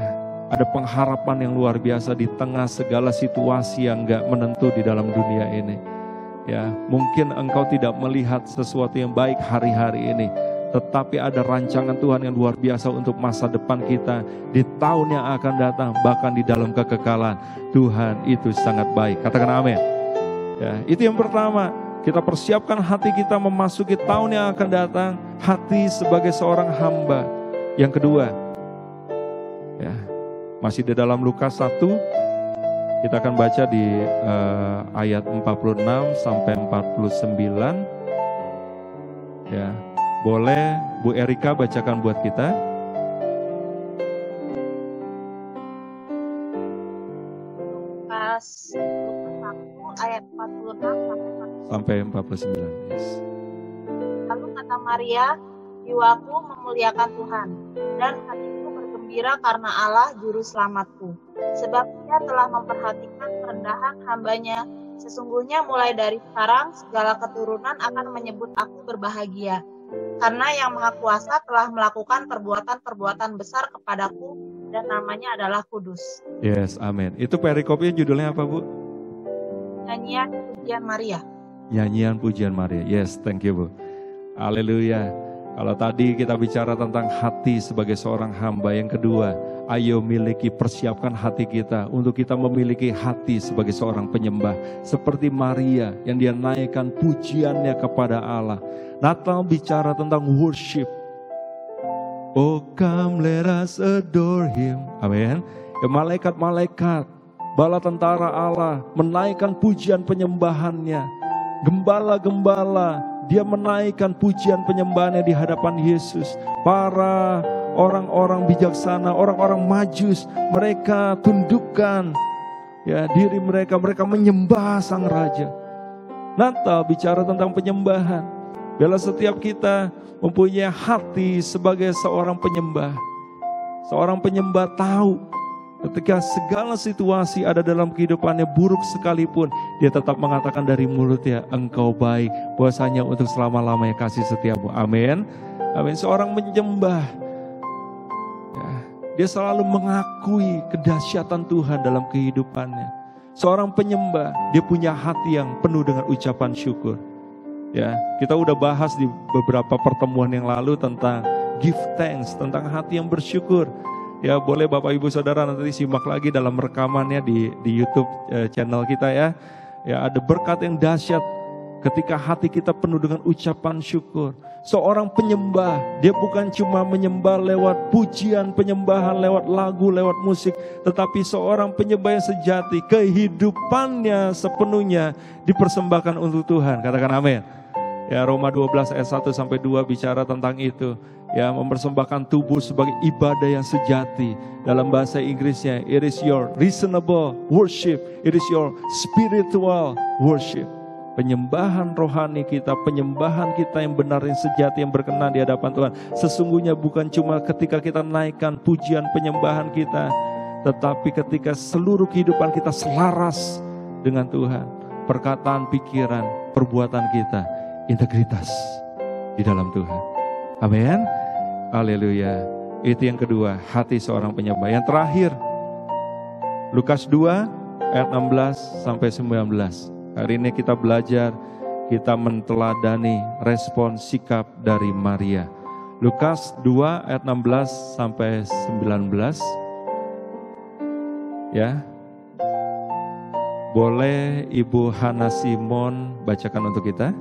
ada pengharapan yang luar biasa di tengah segala situasi yang gak menentu di dalam dunia ini. Ya, mungkin engkau tidak melihat sesuatu yang baik hari-hari ini, tetapi ada rancangan Tuhan yang luar biasa untuk masa depan kita di tahun yang akan datang, bahkan di dalam kekekalan. Tuhan itu sangat baik. Katakan amin. Ya, itu yang pertama, kita persiapkan hati kita memasuki tahun yang akan datang, hati sebagai seorang hamba. Yang kedua, ya, masih di dalam Lukas 1, kita akan baca di ayat 46 sampai 49. Ya. Boleh Bu Erika bacakan buat kita? Lukas 1 ayat 46 sampai 49. Yes. Lalu kata Maria, jiwaku memuliakan Tuhan, dan hatiku bergembira karena Allah juru selamatku. Sebab Dia telah memperhatikan kerendahan hambanya. Sesungguhnya mulai dari sekarang segala keturunan akan menyebut aku berbahagia. Karena Yang Maha Kuasa telah melakukan perbuatan-perbuatan besar kepadaku, dan namanya adalah kudus. Yes, amin. Itu perikopnya judulnya apa, Bu? Nyanyian Pujian Maria. Nyanyian Pujian Maria. Yes, thank you, Bu. Haleluya. Kalau tadi kita bicara tentang hati sebagai seorang hamba, yang kedua, ayo miliki, persiapkan hati kita untuk kita memiliki hati sebagai seorang penyembah. Seperti Maria yang dia naikkan pujiannya kepada Allah. Natal bicara tentang worship. Oh come let us adore Him. Amin. Ya, malaikat-malaikat, bala tentara Allah menaikkan pujian penyembahannya. Gembala-gembala, dia menaikkan pujian penyembahannya di hadapan Yesus. Para orang-orang bijaksana, orang-orang majus, mereka tundukkan ya diri mereka, mereka menyembah Sang Raja. Natal bicara tentang penyembahan. Bila setiap kita mempunyai hati sebagai seorang penyembah. Seorang penyembah tahu Ketika segala situasi ada dalam kehidupannya buruk sekalipun, dia tetap mengatakan dari mulutnya, engkau baik, bahwasanya untuk selama-lamanya kasih setiamu. Amin. Amin. Seorang menyembah, ya, dia selalu mengakui kedahsyatan Tuhan dalam kehidupannya. Seorang penyembah, dia punya hati yang penuh dengan ucapan syukur. Ya, kita udah bahas di beberapa pertemuan yang lalu tentang give thanks, tentang hati yang bersyukur. Ya, boleh Bapak Ibu Saudara nanti simak lagi dalam rekamannya di YouTube channel kita ya. Ya, ada berkat yang dahsyat ketika hati kita penuh dengan ucapan syukur. Seorang penyembah, dia bukan cuma menyembah lewat pujian, penyembahan lewat lagu, lewat musik, tetapi seorang penyembah yang sejati, kehidupannya sepenuhnya dipersembahkan untuk Tuhan. Katakan amin. Ya, Roma 12 ayat 1 sampai 2 bicara tentang itu. Ya, mempersembahkan tubuh sebagai ibadah yang sejati. Dalam bahasa Inggrisnya, it is your reasonable worship, it is your spiritual worship. Penyembahan rohani kita, penyembahan kita yang benar, yang sejati, yang berkenan di hadapan Tuhan. Sesungguhnya bukan cuma ketika kita naikkan pujian penyembahan kita, tetapi ketika seluruh kehidupan kita selaras dengan Tuhan. Perkataan, pikiran, perbuatan kita, integritas di dalam Tuhan. Amin. Haleluya. Itu yang kedua, hati seorang penyembah. Yang terakhir, Lukas 2 ayat 16 sampai 19. Hari ini kita belajar, kita menteladani respon sikap dari Maria. Lukas 2 ayat 16 sampai 19. Ya. Boleh Ibu Hana Simon bacakan untuk kita?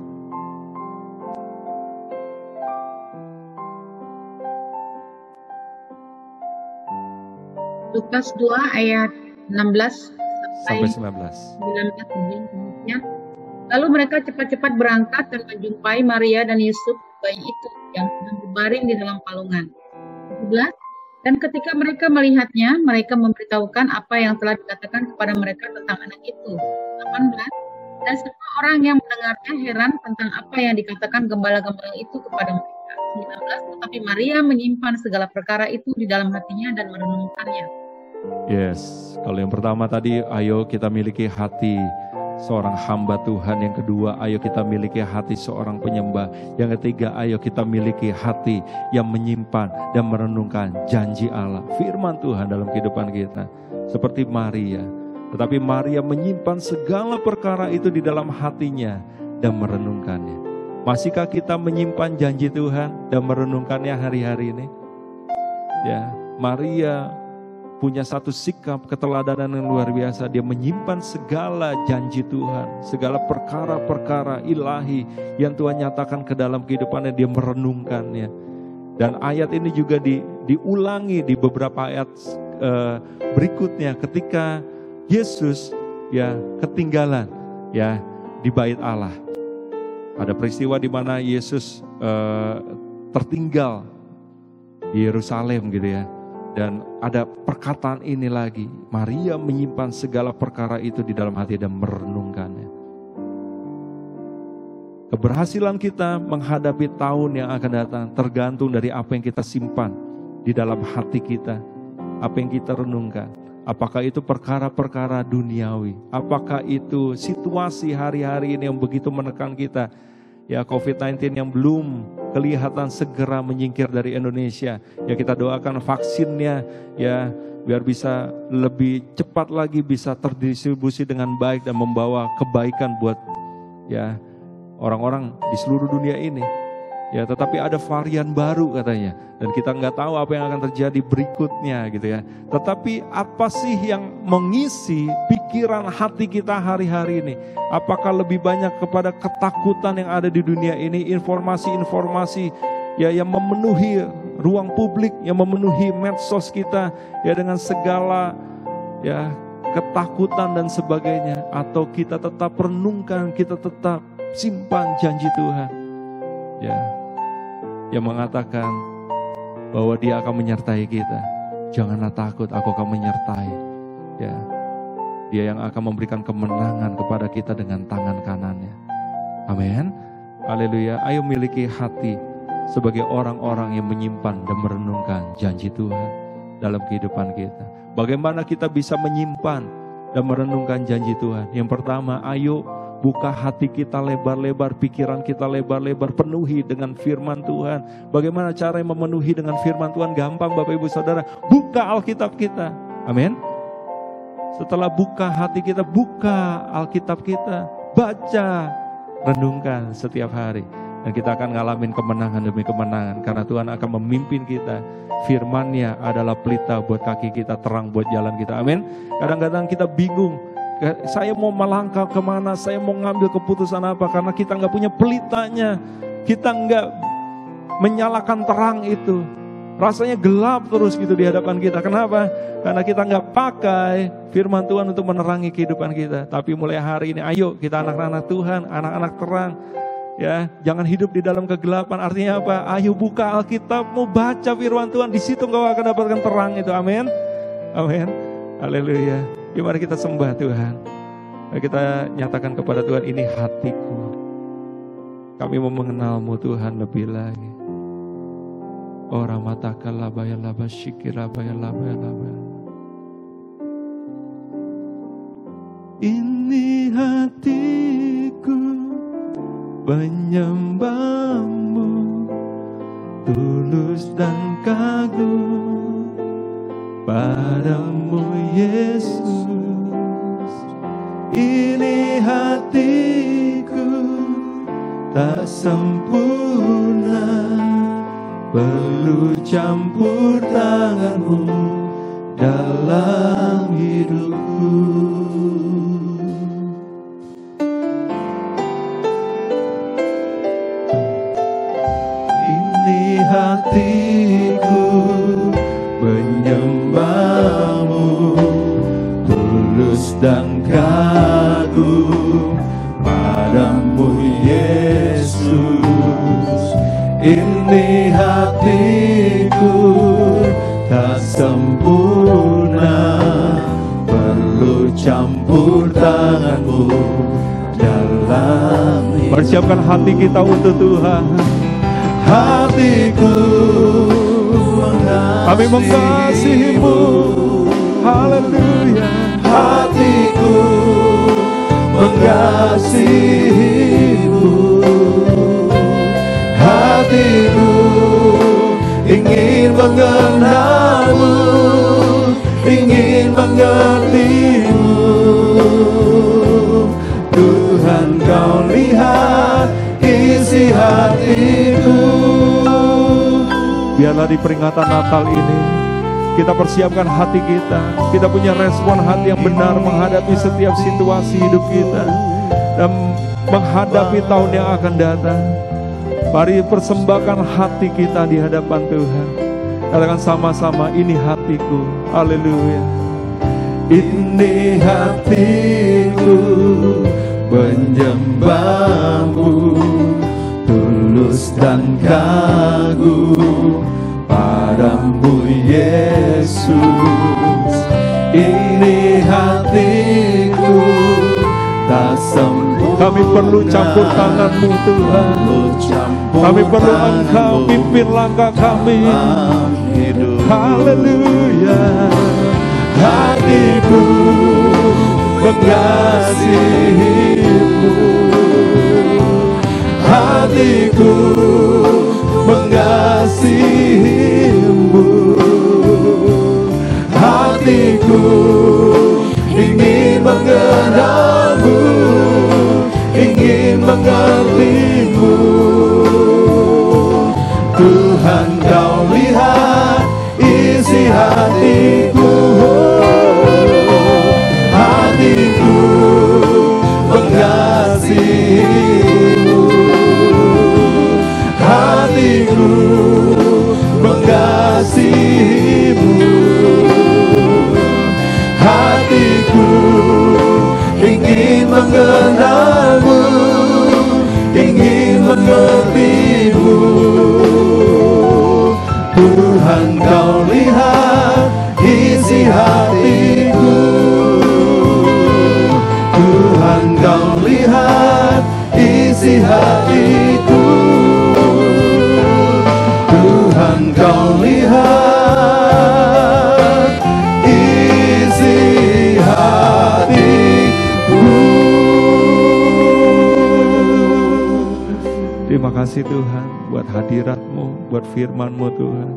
Lukas 2 ayat 16 sampai 19. Kemudian, lalu mereka cepat-cepat berangkat dan menjumpai Maria dan Yusuf bayi itu yang sedang berbaring di dalam palungan. 17. Dan ketika mereka melihatnya, mereka memberitahukan apa yang telah dikatakan kepada mereka tentang anak itu. 18. Dan semua orang yang mendengarnya heran tentang apa yang dikatakan gembala-gembala itu kepada mereka. 19. Tetapi Maria menyimpan segala perkara itu di dalam hatinya dan merenungkannya. Yes, kalau yang pertama tadi, ayo kita miliki hati seorang hamba Tuhan. Yang kedua, ayo kita miliki hati seorang penyembah. Yang ketiga, ayo kita miliki hati yang menyimpan dan merenungkan janji Allah, firman Tuhan dalam kehidupan kita. Seperti Maria. Tetapi Maria menyimpan segala perkara itu di dalam hatinya dan merenungkannya. Masihkah kita menyimpan janji Tuhan dan merenungkannya hari-hari ini? Ya, Maria punya satu sikap keteladanan yang luar biasa. Dia menyimpan segala janji Tuhan, segala perkara-perkara ilahi yang Tuhan nyatakan ke dalam kehidupannya, dia merenungkannya. Dan ayat ini juga diulangi di beberapa ayat berikutnya ketika Yesus ya ketinggalan ya di bait Allah. Ada peristiwa di mana Yesus tertinggal di Yerusalem gitu ya. Dan ada perkataan ini lagi, Maria menyimpan segala perkara itu di dalam hati dan merenungkannya. Keberhasilan kita menghadapi tahun yang akan datang tergantung dari apa yang kita simpan di dalam hati kita, apa yang kita renungkan. Apakah itu perkara-perkara duniawi, apakah itu situasi hari-hari ini yang begitu menekan kita. Ya, COVID-19 yang belum kelihatan segera menyingkir dari Indonesia. Ya, kita doakan vaksinnya ya biar bisa lebih cepat lagi bisa terdistribusi dengan baik dan membawa kebaikan buat ya orang-orang di seluruh dunia ini. Ya, tetapi ada varian baru katanya dan kita nggak tahu apa yang akan terjadi berikutnya gitu ya. Tetapi apa sih yang mengisi pikiran hati kita hari-hari ini? Apakah lebih banyak kepada ketakutan yang ada di dunia ini, informasi-informasi ya yang memenuhi ruang publik, yang memenuhi medsos kita ya dengan segala ya ketakutan dan sebagainya, atau kita tetap renungkan, kita tetap simpan janji Tuhan ya yang mengatakan bahwa Dia akan menyertai kita. Janganlah takut, aku akan menyertai ya. Dia yang akan memberikan kemenangan kepada kita dengan tangan kanannya. Amin. Haleluya. Ayo miliki hati sebagai orang-orang yang menyimpan dan merenungkan janji Tuhan dalam kehidupan kita. Bagaimana kita bisa menyimpan dan merenungkan janji Tuhan? Yang pertama, ayo buka hati kita lebar-lebar, pikiran kita lebar-lebar, penuhi dengan firman Tuhan. Bagaimana cara memenuhi dengan firman Tuhan? Gampang Bapak Ibu Saudara, buka Alkitab kita. Amin. Setelah buka hati kita, buka Alkitab kita, baca, renungkan setiap hari. Dan kita akan ngalamin kemenangan demi kemenangan. Karena Tuhan akan memimpin kita. Firman-Nya adalah pelita buat kaki kita, terang buat jalan kita. Amin. Kadang-kadang kita bingung. Saya mau melangkah kemana, saya mau ngambil keputusan apa. Karena kita nggak punya pelitanya. Kita nggak menyalakan terang itu. Rasanya gelap terus gitu di hadapan kita. Kenapa? Karena kita nggak pakai firman Tuhan untuk menerangi kehidupan kita. Tapi mulai hari ini, ayo kita anak-anak Tuhan, anak-anak terang. Ya, jangan hidup di dalam kegelapan. Artinya apa? Ayo buka Alkitabmu, baca firman Tuhan. Di situ engkau akan dapatkan terang itu. Amin. Amin. Haleluya. Mari kita sembah Tuhan. Mari kita nyatakan kepada Tuhan, ini hatiku. Kami mau mengenal-Mu Tuhan lebih lagi. Ora mataka labaya laba syikir labaya labaya laba. Ini hatiku menyembah-Mu, tulus dan kagum padamu Yesus. Ini hatiku tak sempurna, perlu campur tangan-Mu dalam hidupku. Ini hatiku menyembah-Mu, tulus dan kagum padamu Yesus. Ini hatiku tak sempurna, perlu campur tangan-Mu dalam hidup. Persiapkan hati kita untuk Tuhan. Hatiku kami mengasihi-Mu. Haleluya. Hatiku mengasihi-Mu. Hatiku ingin mengenal-Mu, ingin mengerti-Mu. Tuhan, Kau lihat isi hatiku. Biarlah di peringatan Natal ini kita persiapkan hati kita. Kita punya respon hati yang benar menghadapi setiap situasi hidup kita dan menghadapi tahun yang akan datang. Mari persembahkan hati kita di hadapan Tuhan. Katakan sama-sama, ini hatiku. Haleluya. Ini hatiku menyembah-Mu, tulus dan kagum padamu Yesus. Ini hatiku tak sempurna, kami perlu campur tangan-Mu Tuhan. Kami perlu Engkau pimpin langkah kami. Haleluya. Hatiku mengasihi-Mu, hatiku mengasihi-Mu, hatiku ingin mengenal-Mu, ingin mengerti-Mu. Tuhan, Kau lihat isi hatiku. Hatiku mengasihi-Mu, hatiku mengasihi-Mu, hatiku ingin mengenal-Mu, ingin mengerti-Mu. Tuhan, Kau lihat isi hatiku. Tuhan, Kau lihat isi hatiku. Tuhan, Kau lihat isi kasih Tuhan buat hadirat-Mu, buat firman-Mu Tuhan.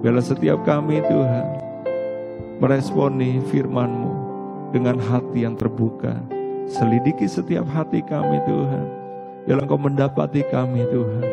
Biarlah setiap kami Tuhan meresponi firman-Mu dengan hati yang terbuka. Selidiki setiap hati kami Tuhan. Biarlah Engkau mendapati kami Tuhan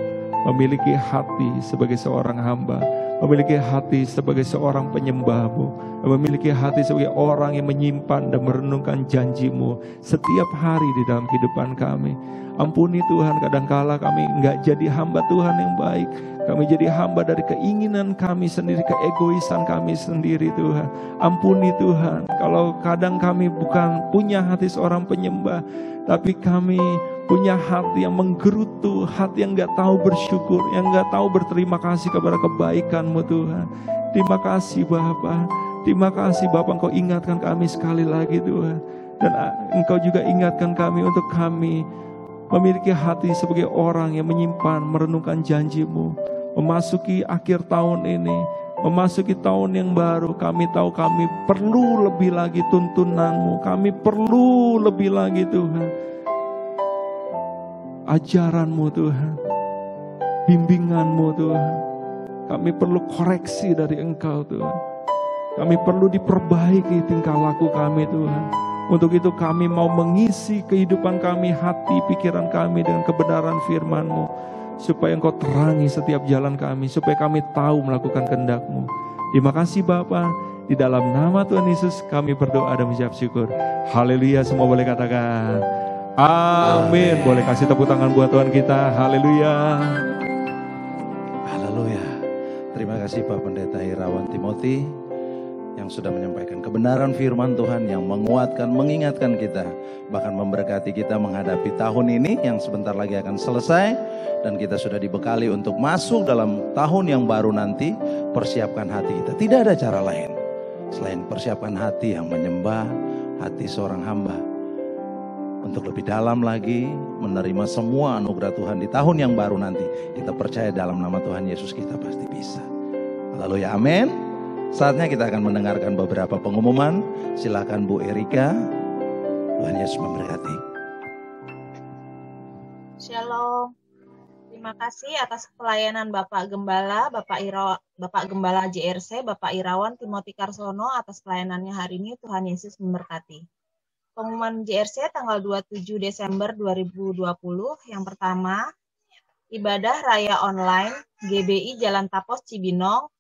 memiliki hati sebagai seorang hamba, memiliki hati sebagai seorang penyembah-Mu, memiliki hati sebagai orang yang menyimpan dan merenungkan janji-Mu setiap hari di dalam kehidupan kami. Ampuni Tuhan, kadangkala kami enggak jadi hamba Tuhan yang baik. Kami jadi hamba dari keinginan kami sendiri, keegoisan kami sendiri Tuhan. Ampuni Tuhan, kalau kadang kami bukan punya hati seorang penyembah, tapi kami punya hati yang menggerutu, hati yang enggak tahu bersyukur, yang enggak tahu berterima kasih kepada kebaikan-Mu Tuhan. Terima kasih Bapa, terima kasih Bapa, Engkau ingatkan kami sekali lagi Tuhan. Dan Engkau juga ingatkan kami untuk kami memiliki hati sebagai orang yang menyimpan, merenungkan janji-Mu. Memasuki akhir tahun ini, memasuki tahun yang baru, kami tahu kami perlu lebih lagi tuntunan-Mu. Kami perlu lebih lagi Tuhan ajaran-Mu Tuhan, bimbingan-Mu Tuhan. Kami perlu koreksi dari Engkau Tuhan. Kami perlu diperbaiki tingkah laku kami Tuhan. Untuk itu kami mau mengisi kehidupan kami, hati, pikiran kami dengan kebenaran firman-Mu. Supaya Engkau terangi setiap jalan kami, supaya kami tahu melakukan kehendak-Mu. Terima kasih Bapa, di dalam nama Tuhan Yesus kami berdoa dan mengucap syukur. Haleluya, semua boleh katakan amin. Boleh kasih tepuk tangan buat Tuhan kita. Haleluya. Haleluya. Terima kasih Pak Pendeta Irawan Timothy yang sudah menyampaikan kebenaran firman Tuhan yang menguatkan, mengingatkan kita, bahkan memberkati kita menghadapi tahun ini yang sebentar lagi akan selesai, dan kita sudah dibekali untuk masuk dalam tahun yang baru nanti. Persiapkan hati kita, tidak ada cara lain selain persiapkan hati yang menyembah, hati seorang hamba, untuk lebih dalam lagi menerima semua anugerah Tuhan di tahun yang baru nanti. Kita percaya dalam nama Tuhan Yesus kita pasti bisa. Haleluya, amin. Saatnya kita akan mendengarkan beberapa pengumuman. Silakan Bu Erika. Tuhan Yesus memberkati. Shalom. Terima kasih atas pelayanan Bapak Gembala, Bapak Gembala JRC, Bapak Irawan Timothy Karsono atas pelayanannya hari ini. Tuhan Yesus memberkati. Pengumuman JRC tanggal 27 Desember 2020. Yang pertama, ibadah raya online GBI Jalan Tapos Cibinong.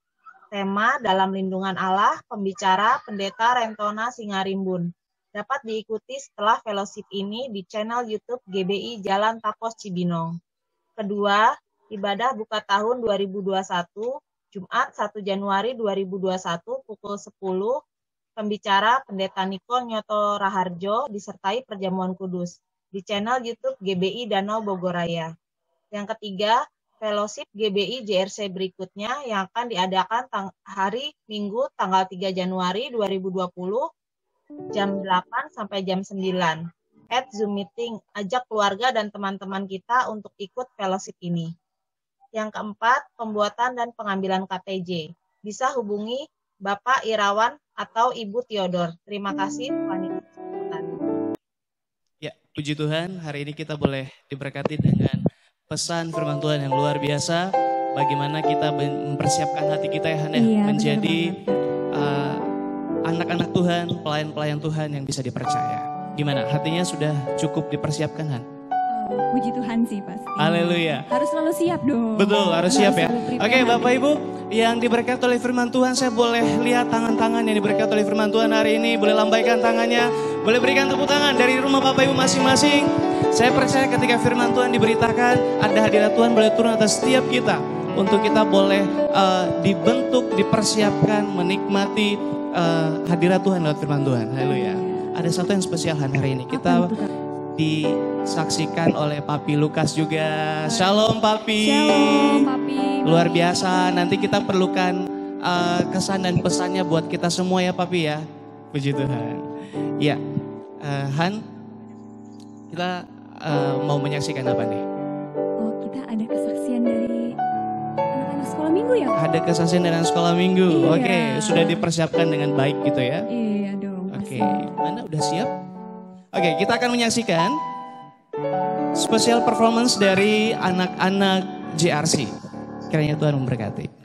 Tema dalam lindungan Allah, pembicara Pendeta Rentona Singarimbun. Dapat diikuti setelah fellowship ini di channel YouTube GBI Jalan Tapos Cibinong. Kedua, ibadah buka tahun 2021, Jumat 1 Januari 2021 pukul 10, pembicara Pendeta Niko Nyoto Raharjo disertai perjamuan kudus di channel YouTube GBI Danau Bogoraya. Yang ketiga, fellowship GBI JRC berikutnya yang akan diadakan hari Minggu tanggal 3 Januari 2020 jam 8 sampai jam 9 at Zoom meeting. Ajak keluarga dan teman-teman kita untuk ikut fellowship ini. Yang keempat, pembuatan dan pengambilan KTJ. Bisa hubungi Bapak Irawan atau Ibu Theodor. Terima kasih. Ya, puji Tuhan, hari ini kita boleh diberkati dengan pesan firman Tuhan yang luar biasa. Bagaimana kita mempersiapkan hati kita ya Han ya, menjadi anak-anak Tuhan, pelayan-pelayan Tuhan yang bisa dipercaya. Gimana? Hatinya sudah cukup dipersiapkan Han? Puji Tuhan sih pasti. Haleluya. Harus selalu siap dong. Betul, harus siap ya. Oke Bapak Ibu yang diberkati oleh firman Tuhan, saya boleh lihat tangan-tangan yang diberkati oleh firman Tuhan hari ini. Boleh lambaikan tangannya, boleh berikan tepuk tangan dari rumah Bapak Ibu masing-masing. Saya percaya ketika firman Tuhan diberitakan, ada hadirat Tuhan boleh turun atas setiap kita. Untuk kita boleh dibentuk, dipersiapkan, menikmati hadirat Tuhan lewat firman Tuhan. Haleluya. Ada satu yang spesial hari ini. Kita disaksikan oleh Papi Lukas juga. Shalom Papi. Shalom Papi. Luar biasa. Nanti kita perlukan kesan dan pesannya buat kita semua ya Papi ya. Puji Tuhan. Ya, Han, kita mau menyaksikan apa nih? Oh, kita ada kesaksian dari anak-anak sekolah minggu ya? Ada kesaksian dari anak sekolah minggu. Iya. Oke, sudah dipersiapkan dengan baik gitu ya? Iya dong. Oke, mana udah siap? Oke, kita akan menyaksikan Special performance dari anak-anak JRC. Kiranya Tuhan memberkati.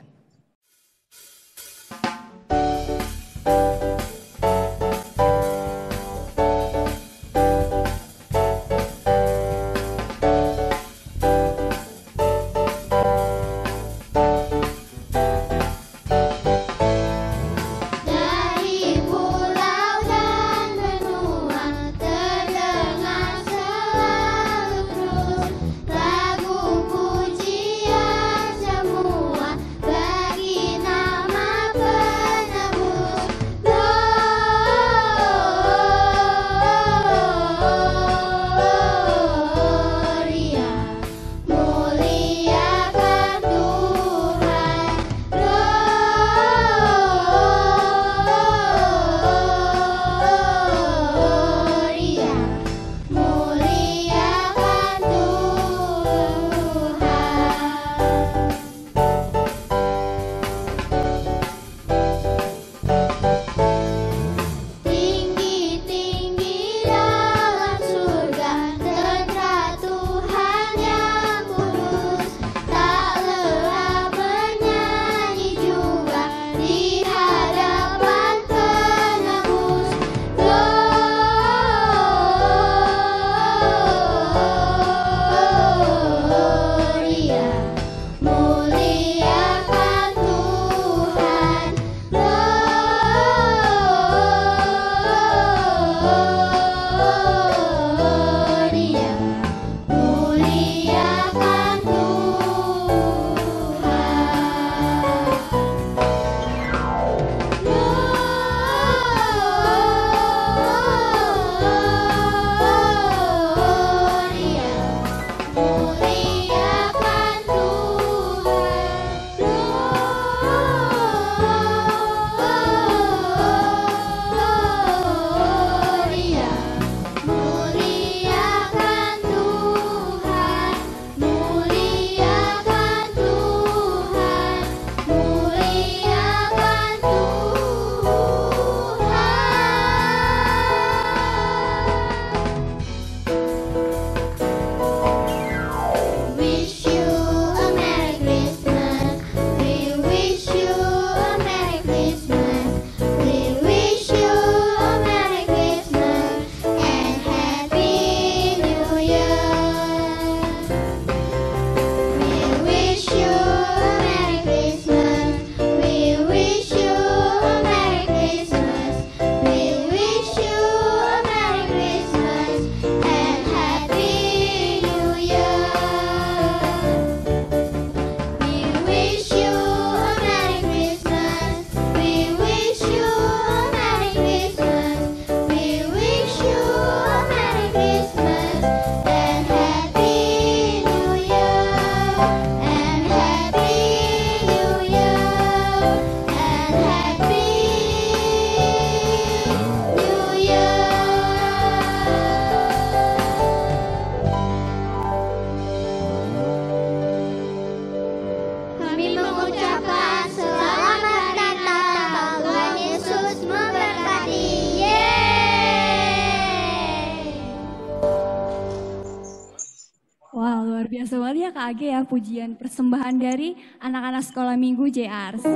biasa banget ya Kak Age ya, pujian persembahan dari anak-anak sekolah minggu JRC.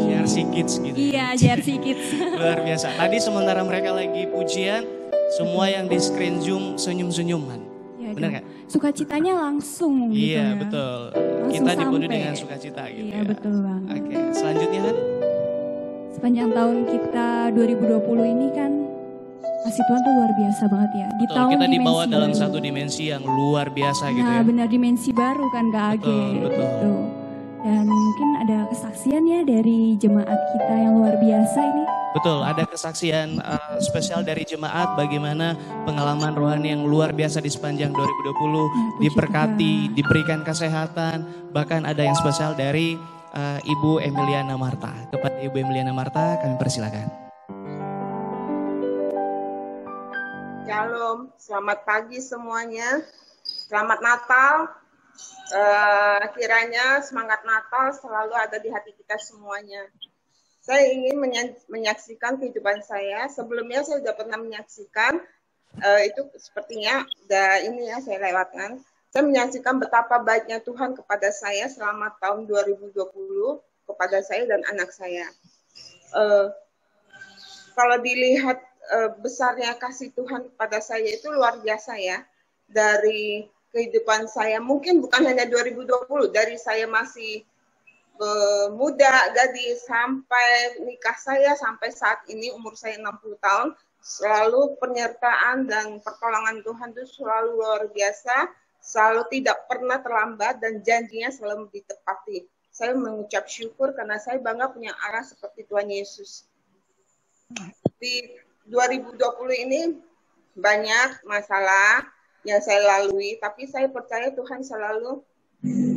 JRC Kids gitu. Iya, JRC Kids. Luar biasa. Tadi sementara mereka lagi pujian, semua yang di screen Zoom senyum-senyuman. Ya, benar nggak? Sukacitanya langsung gitu Iya, ya. betul. Langsung Kita dipenuhi sampai. dengan sukacita gitu Iya, ya. betul banget. Oke, selanjutnya Han. Sepanjang tahun kita 2020 ini kan kasih Tuhan tuh luar biasa banget ya. Di Betul, tahun kita dibawa dimensi dalam baru. satu dimensi yang luar biasa gitu Nah, ya. benar dimensi baru kan Kak Age. Betul, betul. Gitu. Dan mungkin ada kesaksian ya dari jemaat kita yang luar biasa ini. Betul, ada kesaksian spesial dari jemaat bagaimana pengalaman rohani yang luar biasa di sepanjang 2020, diberkati, diberikan kesehatan, bahkan ada yang spesial dari Ibu Emiliana Marta. Kepada Ibu Emiliana Marta kami persilakan. Shalom, selamat pagi semuanya. Selamat Natal. Kiranya semangat Natal selalu ada di hati kita semuanya. Saya ingin menyaksikan kehidupan saya. Sebelumnya saya sudah pernah menyaksikan itu sepertinya ini ya saya lewatkan. Saya menyaksikan betapa baiknya Tuhan kepada saya selama tahun 2020 kepada saya dan anak saya. Kalau dilihat besarnya kasih Tuhan kepada saya itu luar biasa ya. Dari kehidupan saya, mungkin bukan hanya 2020, dari saya masih muda, gadis, sampai nikah saya, sampai saat ini umur saya 60 tahun, selalu penyertaan dan pertolongan Tuhan itu selalu luar biasa, selalu tidak pernah terlambat dan janjinya selalu ditepati. Saya mengucap syukur karena saya bangga punya Allah seperti Tuhan Yesus. Di 2020 ini banyak masalah yang saya lalui, tapi saya percaya Tuhan selalu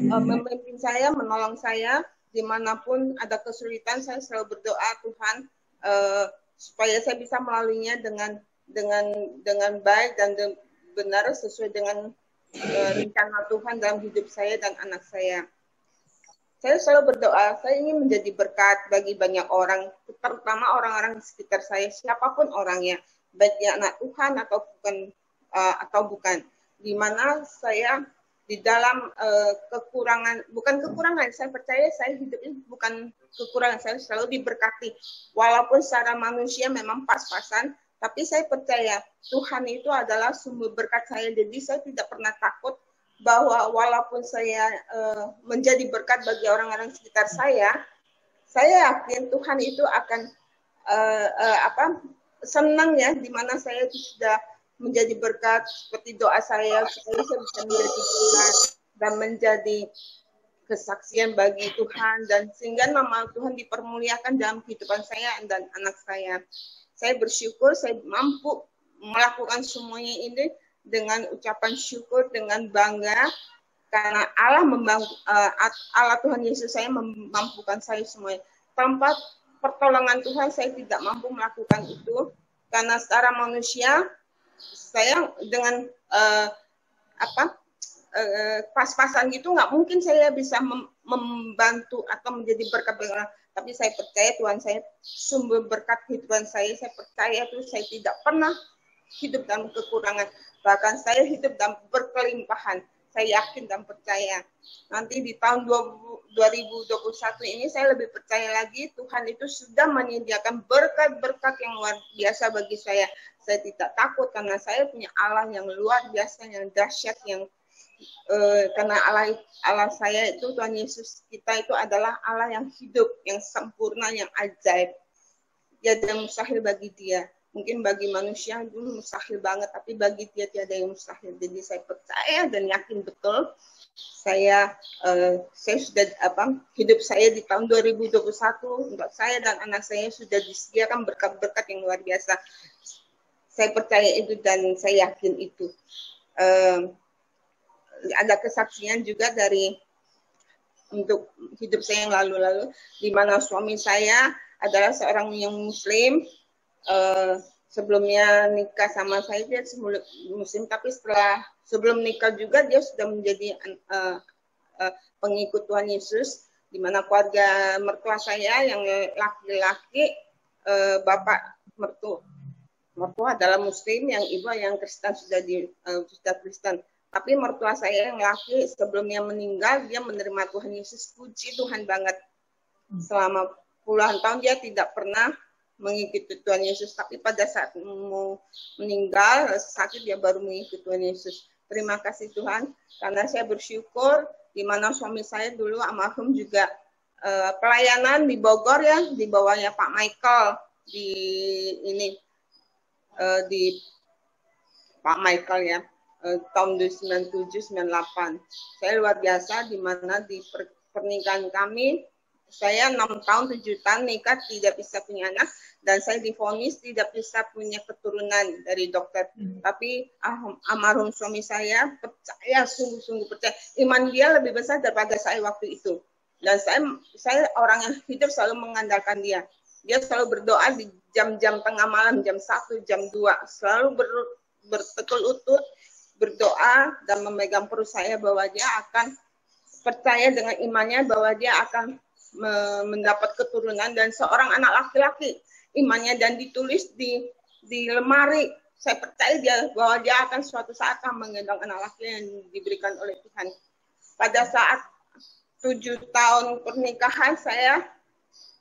memimpin saya, menolong saya, dimanapun ada kesulitan, saya selalu berdoa Tuhan supaya saya bisa melaluinya dengan baik dan benar sesuai dengan rencana Tuhan dalam hidup saya dan anak saya. Saya selalu berdoa, saya ingin menjadi berkat bagi banyak orang, terutama orang-orang di sekitar saya, siapapun orangnya, baik dia anak Tuhan atau bukan. Di mana saya di dalam bukan kekurangan, saya percaya saya hidup ini bukan kekurangan, saya selalu diberkati. Walaupun secara manusia memang pas-pasan, tapi saya percaya Tuhan itu adalah sumber berkat saya, jadi saya tidak pernah takut bahwa walaupun saya menjadi berkat bagi orang-orang sekitar saya yakin Tuhan itu akan senang ya, di mana saya sudah menjadi berkat seperti doa saya supaya saya bisa menjadi berkat dan menjadi kesaksian bagi Tuhan, dan sehingga nama Tuhan dipermuliakan dalam kehidupan saya dan anak saya. Saya bersyukur saya mampu melakukan semuanya ini dengan ucapan syukur, dengan bangga, karena Allah Tuhan Yesus saya memampukan saya semuanya. Tanpa pertolongan Tuhan saya tidak mampu melakukan itu, karena secara manusia saya dengan pas-pasan gitu nggak mungkin saya bisa membantu atau menjadi berkat bagi orang. Tapi saya percaya Tuhan saya sumber berkat kehidupan saya percaya itu saya tidak pernah hidup dalam kekurangan. Bahkan saya hidup dalam berkelimpahan. Saya yakin dan percaya. Nanti di tahun 2021 ini saya lebih percaya lagi Tuhan itu sudah menyediakan berkat-berkat yang luar biasa bagi saya. Saya tidak takut karena saya punya Allah yang luar biasa, yang dahsyat, yang karena Allah saya itu Tuhan Yesus kita itu adalah Allah yang hidup, yang sempurna, yang ajaib. Tiada yang mustahil bagi Dia. Mungkin bagi manusia dulu mustahil banget, tapi bagi Dia tiada yang mustahil. Jadi saya percaya dan yakin betul saya sudah hidup saya di tahun 2021 untuk saya dan anak saya sudah disediakan berkat-berkat yang luar biasa. Saya percaya itu dan saya yakin itu. Ada kesaksian juga untuk hidup saya yang lalu-lalu, di mana suami saya adalah seorang yang Muslim. Sebelumnya nikah sama saya dia Muslim, tapi sebelum nikah juga dia sudah menjadi pengikut Tuhan Yesus, di mana keluarga mertua saya yang laki-laki, bapak mertua adalah Muslim, yang ibu yang Kristen sudah Kristen. Tapi mertua saya yang laki sebelumnya meninggal, dia menerima Tuhan Yesus. Puji Tuhan banget. Selama puluhan tahun dia tidak pernah mengikuti Tuhan Yesus, tapi pada saat mau meninggal sakit dia baru mengikuti Tuhan Yesus. Terima kasih Tuhan, karena saya bersyukur di mana suami saya dulu almarhum juga pelayanan di Bogor ya, di bawahnya Pak Michael di Pak Michael ya, tahun 97-98. Saya luar biasa di mana di pernikahan kami, saya 6 tahun 7 tahun nikah tidak bisa punya anak, dan saya divonis tidak bisa punya keturunan dari dokter. Tapi almarhum suami saya percaya, sungguh-sungguh percaya. Iman dia lebih besar daripada saya waktu itu. Dan saya orang yang hidup selalu mengandalkan dia. Dia selalu berdoa di jam-jam tengah malam, jam 1, jam 2. Selalu bertekul lutut, berdoa dan memegang perut saya bahwa dia akan percaya dengan imannya bahwa dia akan mendapat keturunan dan seorang anak laki-laki imannya, dan ditulis di lemari saya percaya bahwa dia akan suatu saat akan menggendong anak laki yang diberikan oleh Tuhan. Pada saat 7 tahun pernikahan saya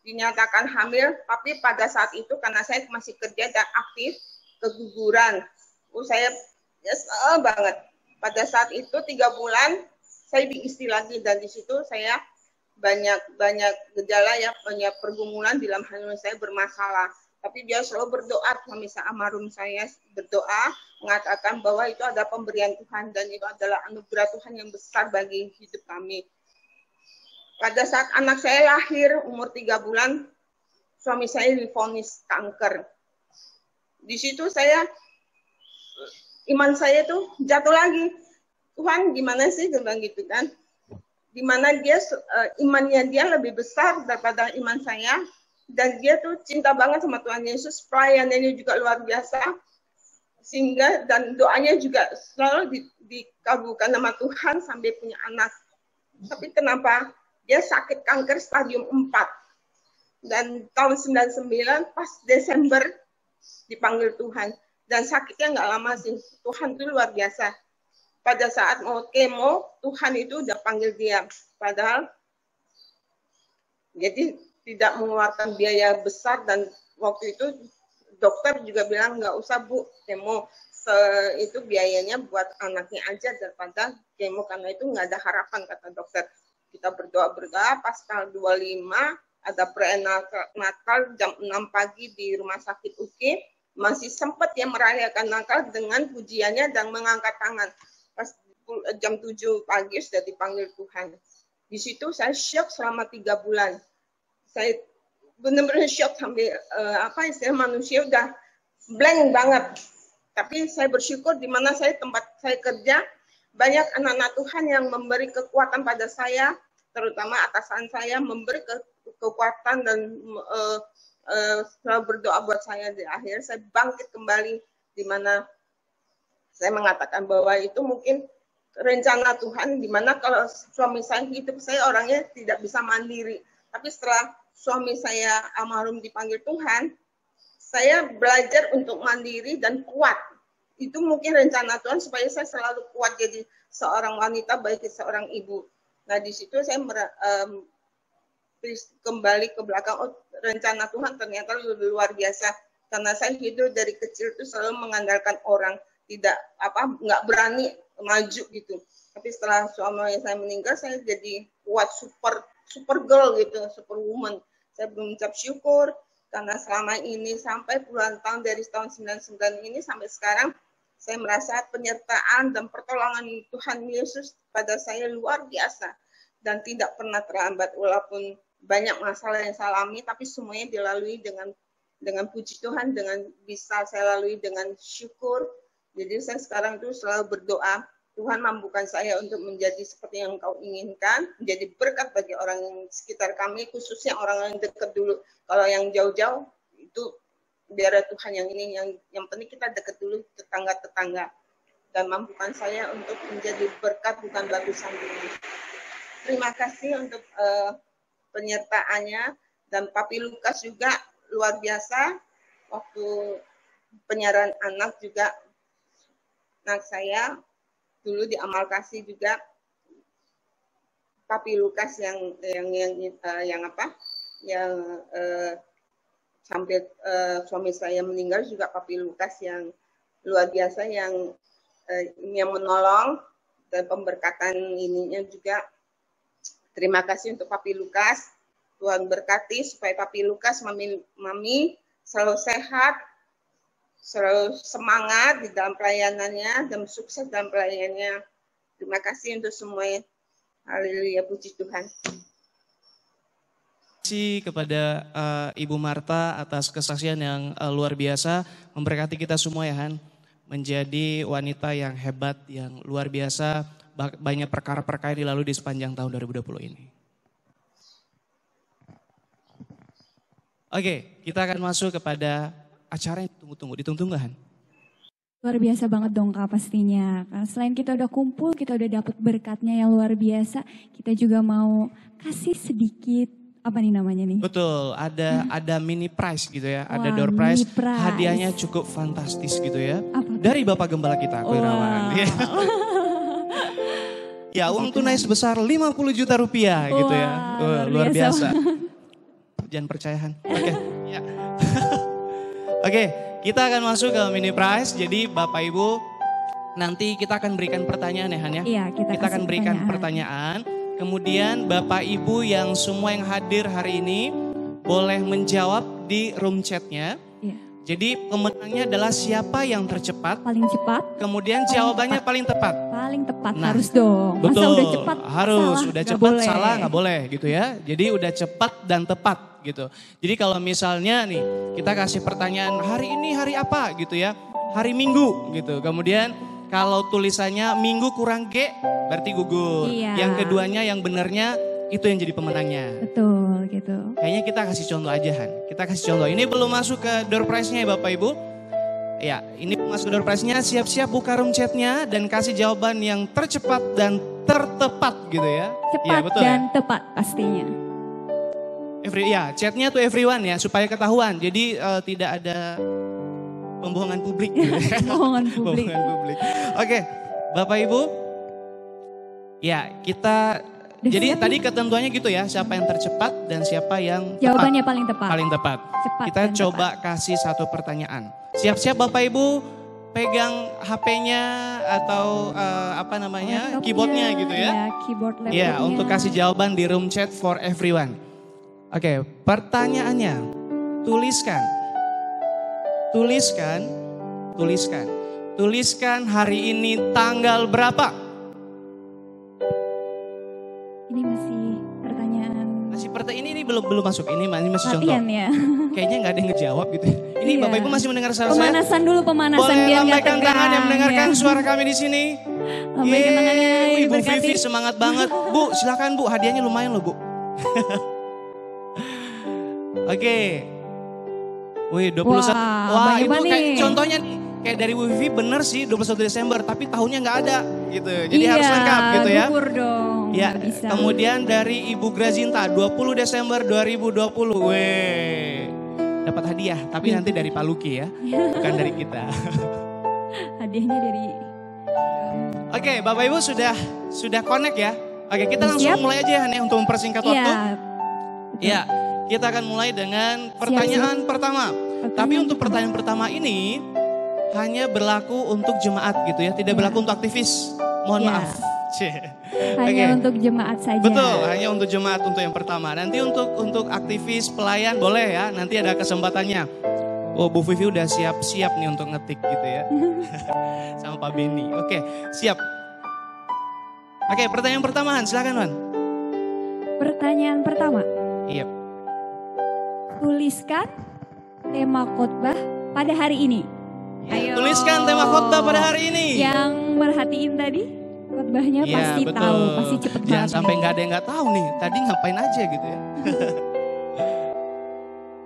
dinyatakan hamil, tapi pada saat itu karena saya masih kerja dan aktif, keguguran. Saya nyesel banget. Pada saat itu 3 bulan saya diisi lagi, dan di situ saya banyak gejala ya, banyak pergumulan dalam hal saya bermasalah. Tapi dia selalu berdoa, suami almarhum saya berdoa, mengatakan bahwa itu ada pemberian Tuhan dan itu adalah anugerah Tuhan yang besar bagi hidup kami. Pada saat anak saya lahir, umur 3 bulan, suami saya divonis kanker. Di situ iman saya tuh jatuh lagi. Tuhan gimana sih, bilang gitu kan. Dimana imannya dia lebih besar daripada iman saya. Dan dia tuh cinta banget sama Tuhan Yesus, pelayanannya juga luar biasa, sehingga dan doanya juga selalu dikabulkan sama Tuhan sampai punya anak. Tapi kenapa dia sakit kanker stadium 4, dan tahun 99 pas Desember dipanggil Tuhan, dan sakitnya nggak lama sih. Tuhan itu luar biasa. Pada saat mau kemo, Tuhan itu udah panggil dia, padahal jadi tidak mengeluarkan biaya besar, dan waktu itu dokter juga bilang nggak usah Bu kemo, itu biayanya buat anaknya aja daripada kemo, karena itu nggak ada harapan kata dokter. Kita berdoa pas tanggal 25 ada prenatal jam 6 pagi di rumah sakit UKI, masih sempat ya merayakan Natal dengan pujiannya dan mengangkat tangan. Pas jam 7 pagi sudah dipanggil Tuhan. Di situ saya syok selama 3 bulan. Saya benar-benar shock sampai manusia udah blank banget. Tapi saya bersyukur di mana tempat saya kerja, banyak anak-anak Tuhan yang memberi kekuatan pada saya, terutama atasan saya memberi kekuatan dan selalu berdoa buat saya. Di akhir saya bangkit kembali, di mana saya mengatakan bahwa itu mungkin rencana Tuhan, di mana kalau suami saya hidup, saya orangnya tidak bisa mandiri. Tapi setelah suami saya almarhum dipanggil Tuhan, saya belajar untuk mandiri dan kuat. Itu mungkin rencana Tuhan supaya saya selalu kuat jadi seorang wanita, baik seorang ibu. Nah di situ saya kembali ke belakang, rencana Tuhan ternyata lebih luar biasa. Karena saya hidup dari kecil itu selalu mengandalkan orang, nggak berani maju gitu. Tapi setelah suami saya meninggal, saya jadi kuat, super girl gitu, super woman. Saya berucap syukur karena selama ini sampai puluhan tahun dari tahun 99 ini sampai sekarang, saya merasa penyertaan dan pertolongan Tuhan Yesus pada saya luar biasa dan tidak pernah terlambat. Walaupun banyak masalah yang saya alami, tapi semuanya dilalui dengan puji Tuhan, dengan bisa saya lalui dengan syukur. Jadi saya sekarang itu selalu berdoa, Tuhan mampukan saya untuk menjadi seperti yang Engkau inginkan, menjadi berkat bagi orang yang sekitar kami, khususnya orang yang dekat dulu. Kalau yang jauh-jauh, itu biar Tuhan yang ini, yang penting kita dekat dulu, tetangga-tetangga. Dan mampukan saya untuk menjadi berkat, bukan batu sandungan. Terima kasih untuk penyertaannya, dan Papi Lukas juga luar biasa. Waktu penyiaran anak juga, anak saya, dulu di Amal Kasih juga Papi Lukas yang sampai suami saya meninggal juga Papi Lukas yang luar biasa yang menolong dan pemberkatan ininya juga. Terima kasih untuk Papi Lukas. Tuhan berkati supaya Papi Lukas, Mami selalu sehat, selalu semangat di dalam pelayanannya dan sukses dalam pelayanannya. Terima kasih untuk semuanya. Haleluya, puji Tuhan. Terima kasih kepada Ibu Marta atas kesaksian yang luar biasa. Memberkati kita semua ya Han. Menjadi wanita yang hebat, yang luar biasa. Banyak perkara-perkara yang dilalui di sepanjang tahun 2020 ini. Oke, kita akan masuk kepada acara yang ditunggu-tunggu kan? Luar biasa banget dong Kak pastinya. Selain kita udah kumpul, kita udah dapet berkatnya yang luar biasa, kita juga mau kasih sedikit Apa nih namanya nih? Betul, ada mini prize gitu ya, ada Wah, door prize. mini prize. Hadiahnya cukup fantastis gitu ya. Apa? Dari Bapak Gembala kita, Ko Irawan. Wow. Ya, uang tunai sebesar 50 juta rupiah gitu ya. Wah, Luar biasa. banget. Jangan percayahan. Oke, ya. Oke, kita akan masuk ke mini prize. Jadi Bapak Ibu, nanti kita akan berikan pertanyaan ya Han ya. Iya, kita Akan kasih berikan pertanyaan. Kemudian Bapak Ibu yang semua yang hadir hari ini boleh menjawab di room chatnya. Iya. Jadi pemenangnya adalah siapa yang tercepat. Paling cepat. Kemudian jawabannya paling tepat. Paling tepat Nah, harus dong. Masa Betul, udah cepat harus salah, udah nggak cepat boleh. salah nggak boleh gitu ya. Jadi udah cepat dan tepat gitu. Jadi kalau misalnya nih kita kasih pertanyaan hari ini hari apa gitu ya, hari Minggu gitu. Kemudian kalau tulisannya Minggu kurang G berarti gugur. Iya. Yang keduanya yang benernya itu yang jadi pemenangnya. Betul gitu. Kayaknya kita kasih contoh aja Han. Kita kasih contoh. Ini belum masuk ke door prize-nya ya Bapak Ibu. Ya, ini masuk ke door prize-nya. Siap-siap buka room chat-nya dan kasih jawaban yang tercepat dan tertepat gitu ya. Cepat Ya, betul dan ya. tepat pastinya. Chatnya tuh everyone ya supaya ketahuan. Jadi tidak ada pembohongan publik. Gitu. Bohongan publik. Pembohongan publik. Oke, Bapak Ibu. Ya, kita Udah jadi siap tadi nih? ketentuannya gitu ya, siapa yang tercepat dan siapa yang Jawabannya tepat. paling tepat. Paling tepat. Cepat Kita dan coba kasih satu pertanyaan. Siap-siap Bapak Ibu pegang HP-nya atau apa namanya Laptopnya, keyboardnya gitu ya. Ya, keyboard laptopnya. Ya, untuk kasih jawaban di room chat for everyone. Oke, pertanyaannya. Tuliskan hari ini tanggal berapa? Ini masih pertanyaan Ini belum masuk. Ini masih contoh. latihan ya. Kayaknya nggak ada yang ngejawab gitu. Ini Iya. Bapak Ibu masih mendengar suara saya? Pemanasan dulu, pemanasan Boleh biar nggak lambaikan tangan yang tegang, mendengarkan ya. suara kami di sini. Lambaikan tangannya, Yeay, Ibu diberkati. Vivi semangat banget. Bu, silakan Bu, hadiahnya lumayan loh Bu. Oke. Wih, 21. Wah, banyak itu banget kayak nih. contohnya nih. Kayak dari Bu Vivi bener sih 21 Desember, tapi tahunnya nggak ada gitu. Jadi Iya, harus lengkap gitu ya. gugur dong. Ya, nggak bisa. kemudian dari Ibu Grazinta 20 Desember 2020. Weh. Dapat hadiah, tapi nanti dari Pak Luki ya, bukan dari kita. Hadiahnya dari Oke, Bapak Ibu sudah connect ya. Oke, kita langsung Siap. mulai aja ya untuk mempersingkat waktu. Iya. Ya, kita akan mulai dengan pertanyaan pertama. Tapi untuk pertanyaan pertama ini hanya berlaku untuk jemaat gitu ya, tidak berlaku untuk aktivis. Mohon Iya. maaf. Cie. Hanya Oke. untuk jemaat saja. Betul, hanya untuk jemaat untuk yang pertama. Nanti untuk aktivis pelayan boleh ya, nanti ada kesempatannya. Oh, Bu Vivi udah siap-siap nih untuk ngetik gitu ya. Sama Pak Beni. Oke, siap. Oke, pertanyaan pertama Han, silakan Han. Pertanyaan pertama, Iya. tuliskan tema khotbah pada hari ini. Ayo. Tuliskan tema khotbah pada hari ini. Yang merhatiin tadi khotbahnya Iya, pasti betul. tahu, pasti cepet Jangan banget. sampai nggak ada yang nggak tahu nih. Tadi ngapain aja gitu ya.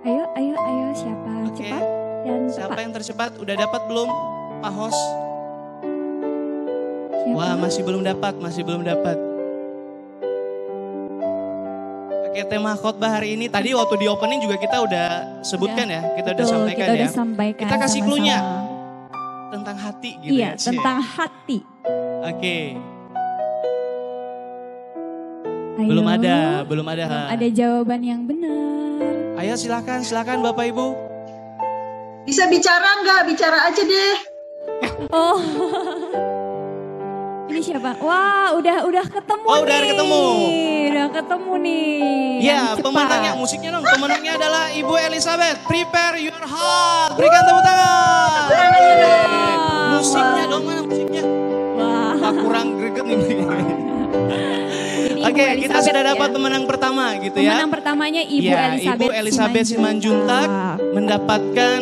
Ayo siapa cepat dan Siapa tepat. yang tercepat? Udah dapat belum, Pak Host? Siapa? Wah, masih belum dapat. Oke, tema khotbah hari ini tadi waktu di opening juga kita udah sebutkan ya, kita udah Betul, sampaikan kita ya. udah sampaikan Kita kasih sama-sama. clue-nya tentang hati gitu Iya, ya. Cie. tentang hati. Oke, Ayo. belum ada. Belum ada jawaban yang benar. Ayo silakan Bapak Ibu. Bisa bicara nggak? Bicara aja deh. Oh. Ini siapa? Wah, udah ketemu Oh, udah nih. ketemu. Udah ketemu nih. Ya, Yang cepat. pemenangnya musiknya dong. Pemenangnya adalah Ibu Elizabeth. Prepare your heart. Berikan tepuk tangan. Musiknya dong, mana musiknya? Wah. Ah, kurang greget nih. Jadi Oke, Ibu kita Elizabeth sudah dapat ya. pemenang pertama gitu ya. Pemenang pertamanya Ibu Ya, Elizabeth, Ibu Elizabeth Simanjuntak mendapatkan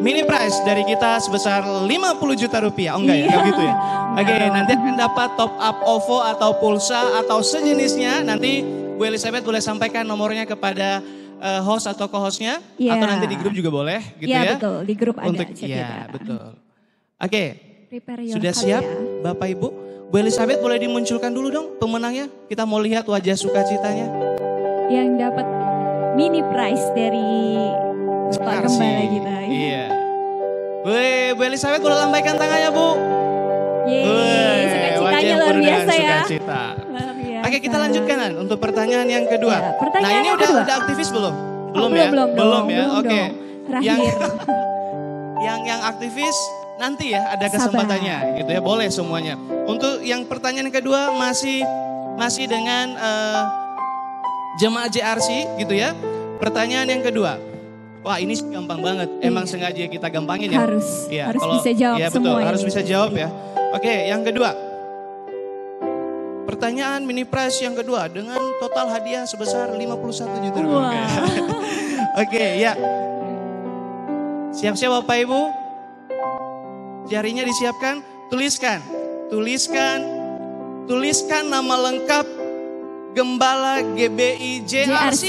mini prize dari kita sebesar 50 juta rupiah. Oh enggak ya, enggak gitu ya. Oke, nanti akan dapat top up OVO atau pulsa atau sejenisnya. Nanti Bu Elizabeth boleh sampaikan nomornya kepada host atau co-hostnya. Iya. Atau nanti di grup juga boleh gitu Iya, ya. betul, di grup ada Untuk, chat ya, kita. betul. Oke, Prepare your sudah heart siap ya. Bapak Ibu? Bu Elizabeth boleh dimunculkan dulu dong pemenangnya. Kita mau lihat wajah sukacitanya. yang dapat mini prize dari Pak Gembala kita. Iya. Wih, Bu Elizabeth boleh lambaikan tangannya, Bu. Yeay, sukacitanya luar biasa ya. Sukacita. Luar biasa. Oke, kita lanjutkan Han, untuk pertanyaan yang kedua. Ya, pertanyaan nah, ini yang udah kedua. aktivis belum? Oh, ya? belum ya. Oke. Terakhir. Yang aktivis nanti ya ada kesempatannya gitu ya. Boleh semuanya. Untuk yang pertanyaan yang kedua masih dengan jemaat JRC gitu ya. Pertanyaan yang kedua. Wah, ini gampang banget. Emang sengaja kita gampangin ya. Harus bisa jawab ya, betul, semuanya. harus bisa jawab ya. Oke, yang kedua. Pertanyaan mini prize yang kedua dengan total hadiah sebesar 51 juta rupiah. Oke, ya. Siap-siap Bapak Ibu. Jarinya disiapkan, tuliskan nama lengkap Gembala GBI JRC.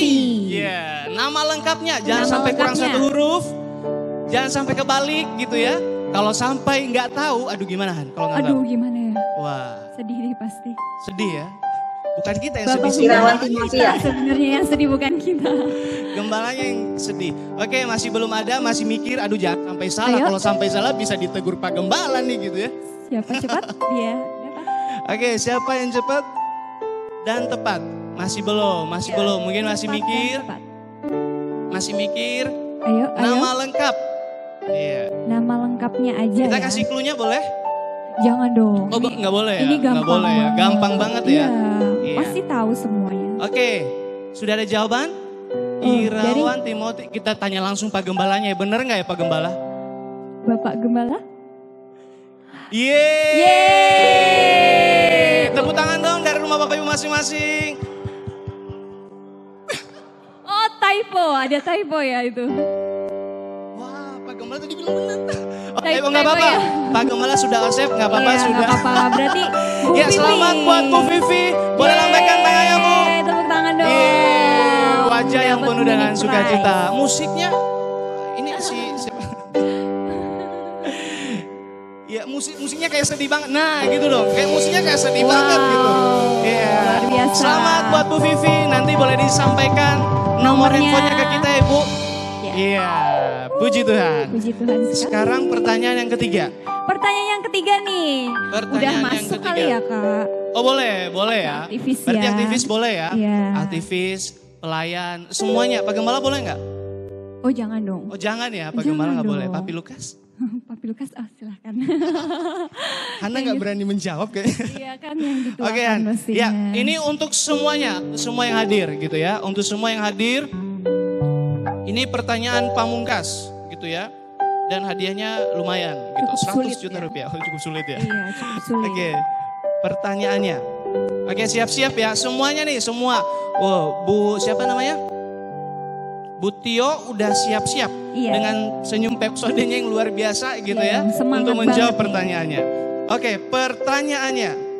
Ya, nama lengkapnya jangan sampai kurang satu huruf. Jangan sampai kebalik gitu ya. Kalau sampai nggak tahu, aduh gimana Han? Kalau nggak tahu. Aduh gimana ya? Wah. Sedih deh pasti. Sedih ya. Bukan kita yang Bapak sedih. Sebenarnya yang sedih bukan kita. Gembalanya yang sedih. Oke, masih belum ada, masih mikir. Aduh jangan sampai salah. Ayo. Kalau sampai salah bisa ditegur Pak Gembala nih gitu ya. Siapa cepat? Dia. Oke, siapa yang cepat dan tepat? Masih belum. Mungkin masih mikir. Masih mikir. Ayo. Nama lengkap. Iya. Nama lengkapnya aja Kita ya. kasih clue-nya boleh? Jangan dong. Oh, nggak boleh ya? Ini Nggak gampang boleh ya? banget. Gampang banget ya? Iya. Pasti tahu semuanya. Oke, sudah ada jawaban? Irawan Timothy, kita tanya langsung Pak Gembalanya ya. Bener nggak ya Pak Gembala? Bapak Gembala? Yeay! Tepuk tangan dong dari rumah Bapak Ibu masing-masing. Oh typo, ada typo ya itu. Wah, Pak Gembala tadi bilang bener. Oke, Typo nggak apa-apa. ya? Pak Gembala sudah accept, nggak apa-apa Iya, sudah. nggak apa-apa. Berarti Bu Ya, Vivi. selamat buat Bu Vivi. Boleh lambaikan tangannya Bu. Tepuk tangan dong. Wajah yang Dapat penuh dengan mini sukacita. prize. Musiknya, ini siapa? Ya musiknya kayak sedih banget. Nah gitu dong, kayak musiknya kayak sedih banget gitu. Iya. Luar biasa. Selamat buat Bu Vivi. Nanti boleh disampaikan nomor Nomornya. handphonenya ke kita ya Bu. Iya. Puji Tuhan. Puji Tuhan sekali. Sekarang pertanyaan yang ketiga. Pertanyaan yang ketiga nih. Pertanyaan Udah yang masuk ketiga. kali ya Kak? Oh boleh ya. Aktivis Berarti ya. aktivis boleh ya. Iya. Aktivis, pelayan, semuanya. Pak Gembala boleh nggak? Oh jangan dong. Oh jangan ya, Pak Jangan Gembala nggak boleh. dong. Papi Lukas? Papi Lukas, silahkan. Hana nggak berani menjawab kayaknya. Iya kan yang dituakan Oke, Han. mestinya. Ya, ini untuk semuanya, semua yang hadir gitu ya. Untuk semua yang hadir, ini pertanyaan pamungkas gitu ya. Dan hadiahnya lumayan gitu, Cukup 100 sulit juta ya. rupiah. Oh, cukup sulit ya. Iya cukup sulit. Oke, pertanyaannya. Oke, siap-siap ya. Semuanya nih, semua. Wow, Bu siapa namanya? Bu Tio udah siap-siap Iya. dengan senyum pepsodenya yang luar biasa gitu Iya, ya. semangat Untuk menjawab banget nih. pertanyaannya. Oke,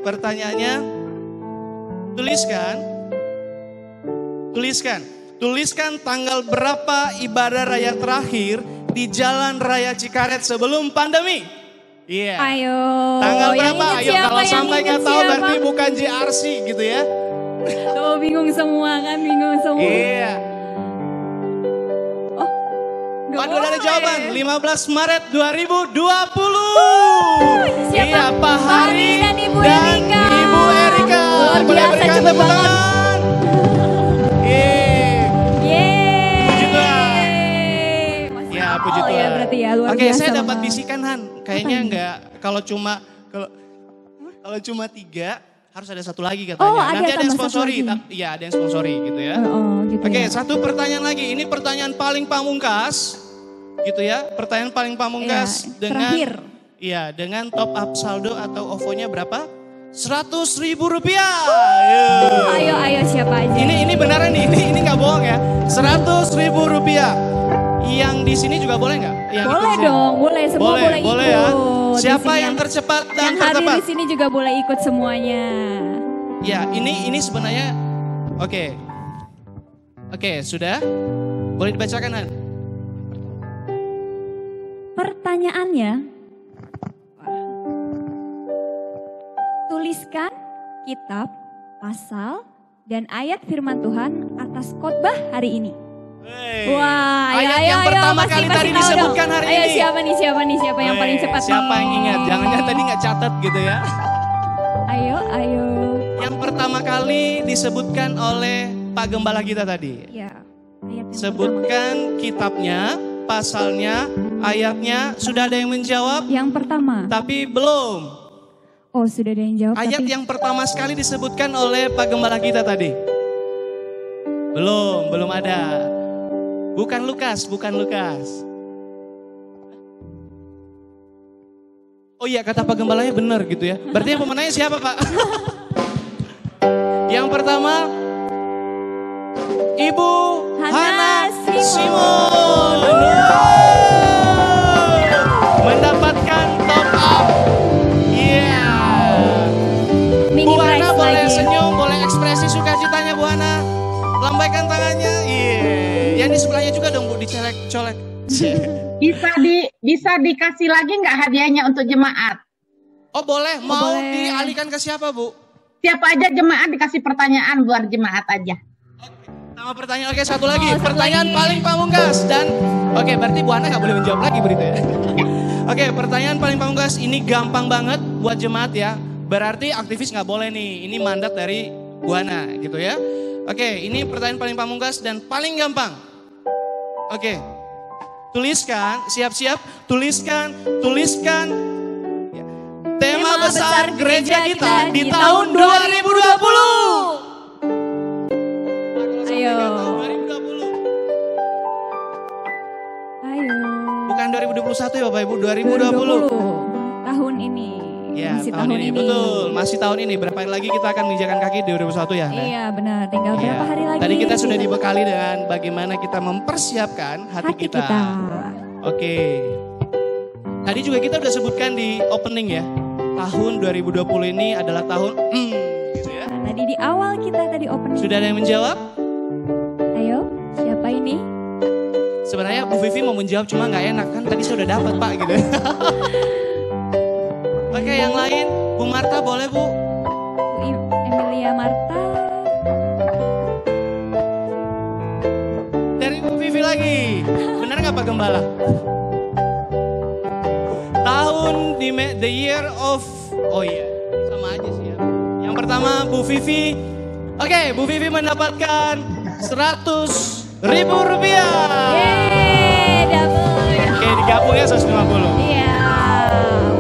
pertanyaannya tuliskan tanggal berapa ibadah raya terakhir di Jalan Raya Cikaret sebelum pandemi. Iya. Ayo. Tanggal yang berapa? ingat Ayo siapa, kalau yang sampai ingat nggak tahu siapa? berarti bukan JRC gitu ya. Tuh bingung semua kan, bingung semua. Iya. Nggak Waduh ada boleh. jawaban 15 Maret 2020. Siapa? Iya Pak Hari dan Ibu dan Erika. Ibu Erika. Luar Boleh biasa, berikan cepet tepuk banget. tangan. Puji Tuhan. Ya puji Oh Tuhan. ya berarti ya luar Oke biasa. saya dapat Bapak. bisikan Han. Kayaknya ini? enggak kalau cuma 3 harus ada satu lagi katanya. Oh, ada Nanti ada yang tambah satu sponsori. lagi. Iya ada yang sponsori gitu ya. Gitu Oke, ya. satu pertanyaan lagi. Ini pertanyaan paling pamungkas, gitu ya. Pertanyaan paling pamungkas Iya, dengan, terakhir. iya, dengan top up saldo atau OVO-nya berapa? 100.000 rupiah. Ayo siapa aja? Ini beneran nih. Ini nggak bohong ya. 100.000 rupiah. Yang di sini juga boleh nggak? Yang ikut Boleh sini? dong, boleh semua boleh boleh ikut. ya. Di Siapa sini yang tercepat dan yang hadir tertepat? di sini juga boleh ikut semuanya. Ya, ini sebenarnya oke. Oke, sudah? Boleh dibacakan, Han? Pertanyaannya, tuliskan kitab, pasal, dan ayat firman Tuhan atas khotbah hari ini. Hey. Wah, ayat yang pertama kali tadi tahu disebutkan dong. hari Ayo, ini. siapa yang paling cepat? Siapa yang ingat? Jangan-jangan tadi nggak catat gitu ya. Ayo. Yang pertama kali disebutkan oleh Pak Gembala kita tadi. Ya, ayat yang Sebutkan kitabnya, pasalnya, ayatnya. Sudah ada yang menjawab? Yang pertama. Tapi belum. Oh, sudah ada yang jawab. Ayat tapi... yang pertama sekali disebutkan oleh Pak Gembala kita tadi. Belum ada. Bukan Lukas. Oh iya, kata Pak Gembalanya benar gitu ya. Berarti yang pemenangnya siapa, Pak? Yang pertama, Ibu Hana Simon. Mendapatkan top up. Iya. Bu Hana boleh senyum, boleh ekspresi sukacitanya Bu Hana. Lambaikan tangannya. Iya. Yang di sebelahnya juga dong Bu, dicolek. Bisa dikasih lagi nggak hadiahnya untuk jemaat? Oh boleh, mau dialihkan ke siapa Bu? Siapa aja jemaat dikasih pertanyaan buat jemaat aja. Sama pertanyaan, oke satu lagi. Pertanyaan paling pamungkas dan oke berarti Bu Hana nggak boleh menjawab lagi berita ya. Oke, pertanyaan paling pamungkas ini gampang banget buat jemaat ya. Berarti aktivis nggak boleh nih, ini mandat dari Bu Hana gitu ya. Oke, ini pertanyaan paling pamungkas dan paling gampang. Oke, tuliskan, siap-siap, tuliskan. Ya. Tema besar gereja kita di tahun 2020. Ayo. Bukan 2021 ya Bapak Ibu, 2020. Tahun ini. Ya, masih tahun ini. Betul, masih tahun ini. Berapa hari lagi kita akan menginjakan kaki di 2021 ya? Nah? Iya benar, tinggal berapa hari lagi. Tadi kita sudah dibekali dengan bagaimana kita mempersiapkan hati kita. Oke. Tadi juga kita udah sebutkan di opening ya. Tahun 2020 ini adalah tahun gitu ya. Nah, tadi di awal kita tadi opening. Sudah ada yang menjawab? Ayo, siapa ini? Sebenarnya Bu Vivi mau menjawab cuma nggak enak kan tadi sudah dapat Pak gitu. Oke, yang lain Bu Marta boleh Bu? Emilia Marta. Dari Bu Vivi lagi. Benar nggak Pak Gembala? Tahun the year of, oh iya sama aja sih ya. Yang pertama Bu Vivi. Oke, Bu Vivi mendapatkan 100.000 rupiah. Yeay, double. Oke, digabung ya 150. Iya.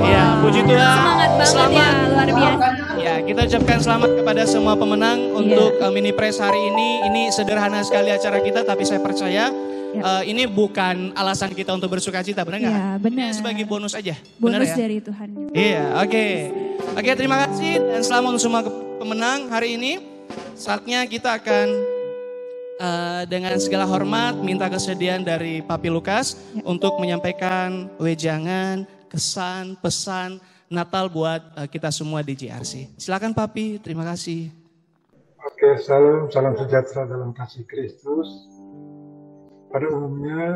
Iya, puji Tuhan. Semangat banget ya, luar biasa. Ya, kita ucapkan selamat kepada semua pemenang untuk mini press hari ini. Ini sederhana sekali acara kita, tapi saya percaya ini bukan alasan kita untuk bersukacita, benar nggak? Iya, benar. Ini sebagai bonus aja. Bonus benar, ya? dari Tuhan. Iya, oke. Oke, terima kasih dan selamat untuk semua pemenang hari ini. Saatnya kita akan dengan segala hormat minta kesediaan dari Papi Lukas untuk menyampaikan wejangan, kesan, pesan Natal buat kita semua di JRC. Silakan Papi, terima kasih. Oke, salam sejahtera dalam kasih Kristus. Pada umumnya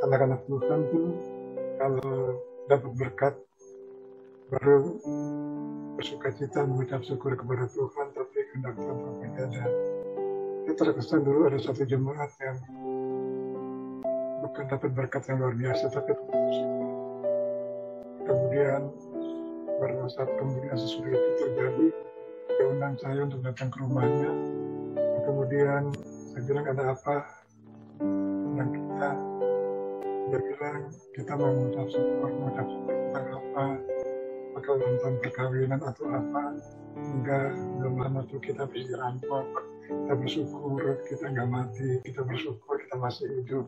anak-anak Tuhan tuh kalau dapat berkat baru bersukacita mengucap syukur kepada Tuhan, tapi kehendak Tuhan berbeda. Saya terkesan dulu ada satu jemaat yang bukan dapat berkat yang luar biasa, tapi kemudian pada saat kemudian sesudah itu terjadi, dia undang saya untuk datang ke rumahnya. Kemudian saya bilang ada apa? Dan dia bilang kita mau mengucap syukur tentang apa? Maka nonton perkawinan atau apa? Enggak, belum lama tuh kita habis dirampok. Kita bersyukur kita nggak mati, kita bersyukur kita masih hidup.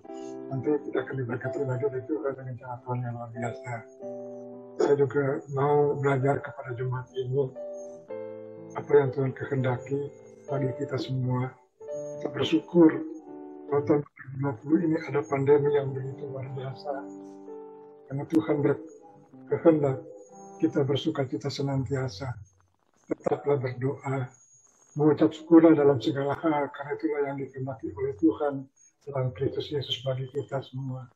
Nanti kita akan diberkati lagi oleh Tuhan dengan cara Tuhan yang luar biasa. Saya juga mau belajar kepada jemaat ini apa yang Tuhan kehendaki bagi kita semua. Kita bersyukur bahwa tahun 2020 ini ada pandemi yang begitu luar biasa. Karena Tuhan berkehendak kita bersukacita senantiasa. Tetaplah berdoa, mengucap syukurlah dalam segala hal, karena itulah yang dikehendaki oleh Tuhan dalam Kristus Yesus bagi kita semua.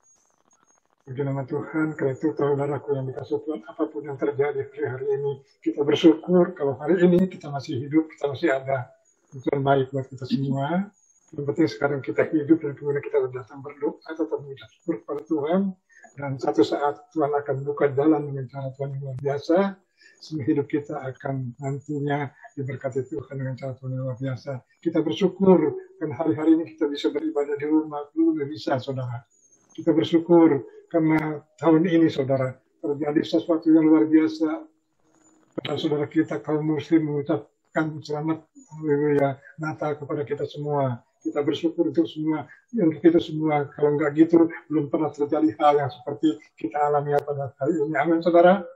Puji nama Tuhan, karena itu saudaraku yang dikasih Tuhan, apapun yang terjadi hari ini, kita bersyukur kalau hari ini kita masih hidup, kita masih ada. Tujuan baik buat kita semua. Yang penting sekarang kita hidup dan kemudian kita datang berdoa atau mengucap syukur kepada Tuhan. Dan satu saat Tuhan akan buka jalan dengan cara Tuhan yang luar biasa. Sehingga hidup kita akan nantinya diberkati Tuhan dengan cara Tuhan yang luar biasa. Kita bersyukur karena hari-hari ini kita bisa beribadah di rumah. Dulu nggak bisa, saudara. Kita bersyukur karena tahun ini, saudara, terjadi sesuatu yang luar biasa. Pada saudara kita kaum muslim mengucapkan selamat haleluya Natal kepada kita semua. Kita bersyukur untuk semua, untuk kita semua. Kalau nggak gitu, belum pernah terjadi hal yang seperti kita alami pada hari ini. Amin, saudara.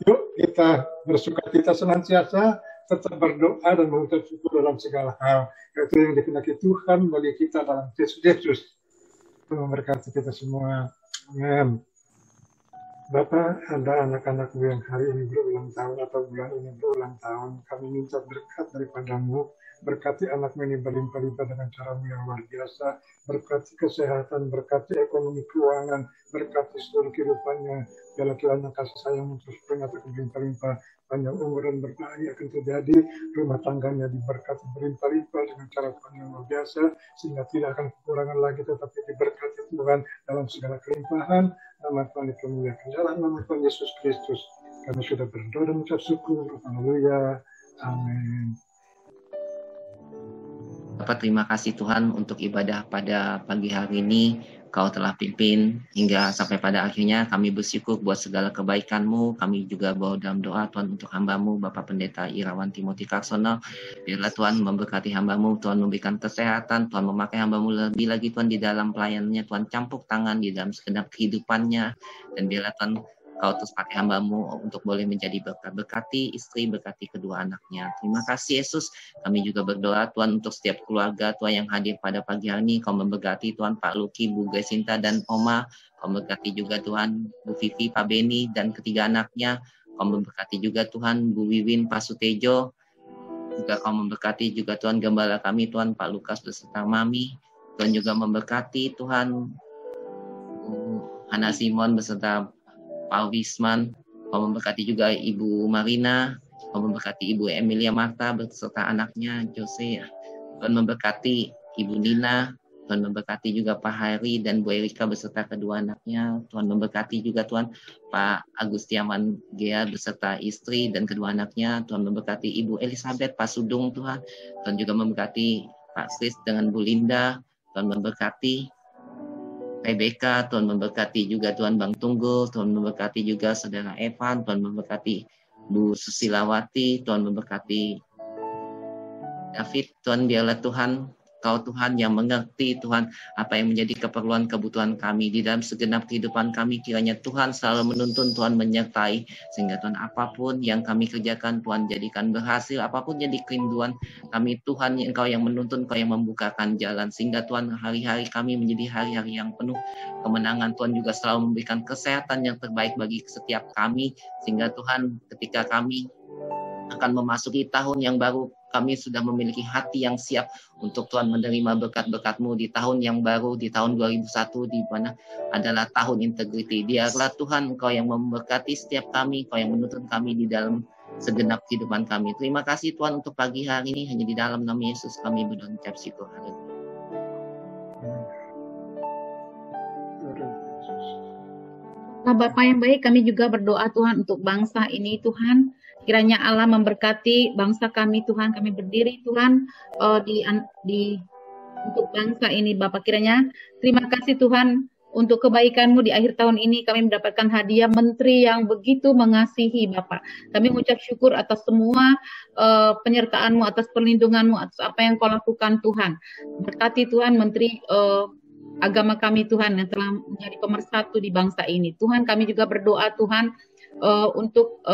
Yuk kita bersukacita senantiasa, tetap berdoa dan mengucap syukur dalam segala hal. Itu yang dikehendaki Tuhan bagi kita dalam Yesus. Tuhan memberkati kita semua. Amin. Bapak, ada anak-anakmu yang hari ini berulang tahun atau bulan ini berulang tahun. Kami minta berkat daripadamu. Berkati anakmu ini berlimpah-limpah dengan caramu yang luar biasa. Berkati kesehatan, berkati ekonomi keuangan, berkati seluruh kehidupannya. Biarlah Tuhan yang kasih sayang terus ternyata berlimpah-limpah. Panjang umur dan berbahagia akan terjadi. Rumah tangganya diberkati berlimpah-limpah dengan cara Tuhan yang luar biasa. Sehingga tidak akan kekurangan lagi, tetapi diberkati Tuhan dalam segala kelimpahan. Nama Tuhan dipermuliakan dalam nama Tuhan Yesus Kristus. Kami sudah berdoa dan mengucap syukur. Haleluya. Amin. Bapak, terima kasih Tuhan untuk ibadah pada pagi hari ini. Kau telah pimpin hingga sampai pada akhirnya. Kami bersyukur buat segala kebaikan-Mu. Kami juga bawa dalam doa Tuhan untuk hamba-Mu, Bapak Pendeta Irawan Timothy Karsono. Biarlah Tuhan memberkati hamba-Mu, Tuhan memberikan kesehatan, Tuhan memakai hamba-Mu lebih lagi Tuhan di dalam pelayanannya. Tuhan campur tangan di dalam segenap kehidupannya. Dan biarlah Tuhan Kau terus pakai hamba-Mu untuk boleh menjadi berkat. Berkati istri, berkati kedua anaknya. Terima kasih Yesus. Kami juga berdoa Tuhan untuk setiap keluarga Tuhan yang hadir pada pagi hari ini. Kau memberkati Tuhan Pak Luki, Bu Gesinta dan Oma. Kau memberkati juga Tuhan Bu Vivi, Pak Beni dan ketiga anaknya. Kau memberkati juga Tuhan Bu Wiwin, Pak Sutejo. Juga Kau memberkati juga Tuhan Gembala kami Tuhan Pak Lukas beserta Mami. Tuhan juga memberkati Tuhan Hana Simon beserta Pak Wisman. Kau memberkati juga Ibu Marina. Kau memberkati Ibu Emilia Marta beserta anaknya Jose. Tuhan memberkati Ibu Nina. Tuhan memberkati juga Pak Hari dan Bu Erika beserta kedua anaknya. Tuhan memberkati juga Tuhan Pak Agustiawan Gea beserta istri dan kedua anaknya. Tuhan memberkati Ibu Elizabeth, Pak Sudung Tuhan. Tuhan juga memberkati Pak Kris dengan Bu Linda. Tuhan memberkati Rebecca, Tuhan memberkati juga Tuhan Bang Tunggul, Tuhan memberkati juga Saudara Evan, Tuhan memberkati Bu Susilawati, Tuhan memberkati David. Tuhan biarlah Tuhan, Kau Tuhan yang mengerti Tuhan apa yang menjadi keperluan kebutuhan kami di dalam segenap kehidupan kami. Kiranya Tuhan selalu menuntun, Tuhan menyertai, sehingga Tuhan apapun yang kami kerjakan Tuhan jadikan berhasil. Apapun jadi kerinduan kami Tuhan, Engkau yang menuntun, Engkau yang membukakan jalan, sehingga Tuhan hari-hari kami menjadi hari-hari yang penuh kemenangan. Tuhan juga selalu memberikan kesehatan yang terbaik bagi setiap kami, sehingga Tuhan ketika kami akan memasuki tahun yang baru, kami sudah memiliki hati yang siap untuk Tuhan menerima berkat-berkat-Mu di tahun yang baru, di tahun 2001, di mana adalah tahun integriti. Biarlah Tuhan Engkau yang memberkati setiap kami, Engkau yang menuntun kami di dalam segenap kehidupan kami. Terima kasih Tuhan untuk pagi hari ini, hanya di dalam nama Yesus kami berdoa ucap syukur. Bapak yang baik, kami juga berdoa Tuhan untuk bangsa ini Tuhan. Kiranya Allah memberkati bangsa kami Tuhan. Kami berdiri Tuhan untuk bangsa ini Bapak. Kiranya terima kasih Tuhan untuk kebaikan-Mu di akhir tahun ini. Kami mendapatkan hadiah menteri yang begitu mengasihi Bapak. Kami mengucap syukur atas semua penyertaan-Mu, atas perlindungan-Mu, atas apa yang Kau lakukan Tuhan. Berkati Tuhan menteri agama kami Tuhan yang telah menjadi pemersatu di bangsa ini. Tuhan, kami juga berdoa Tuhan untuk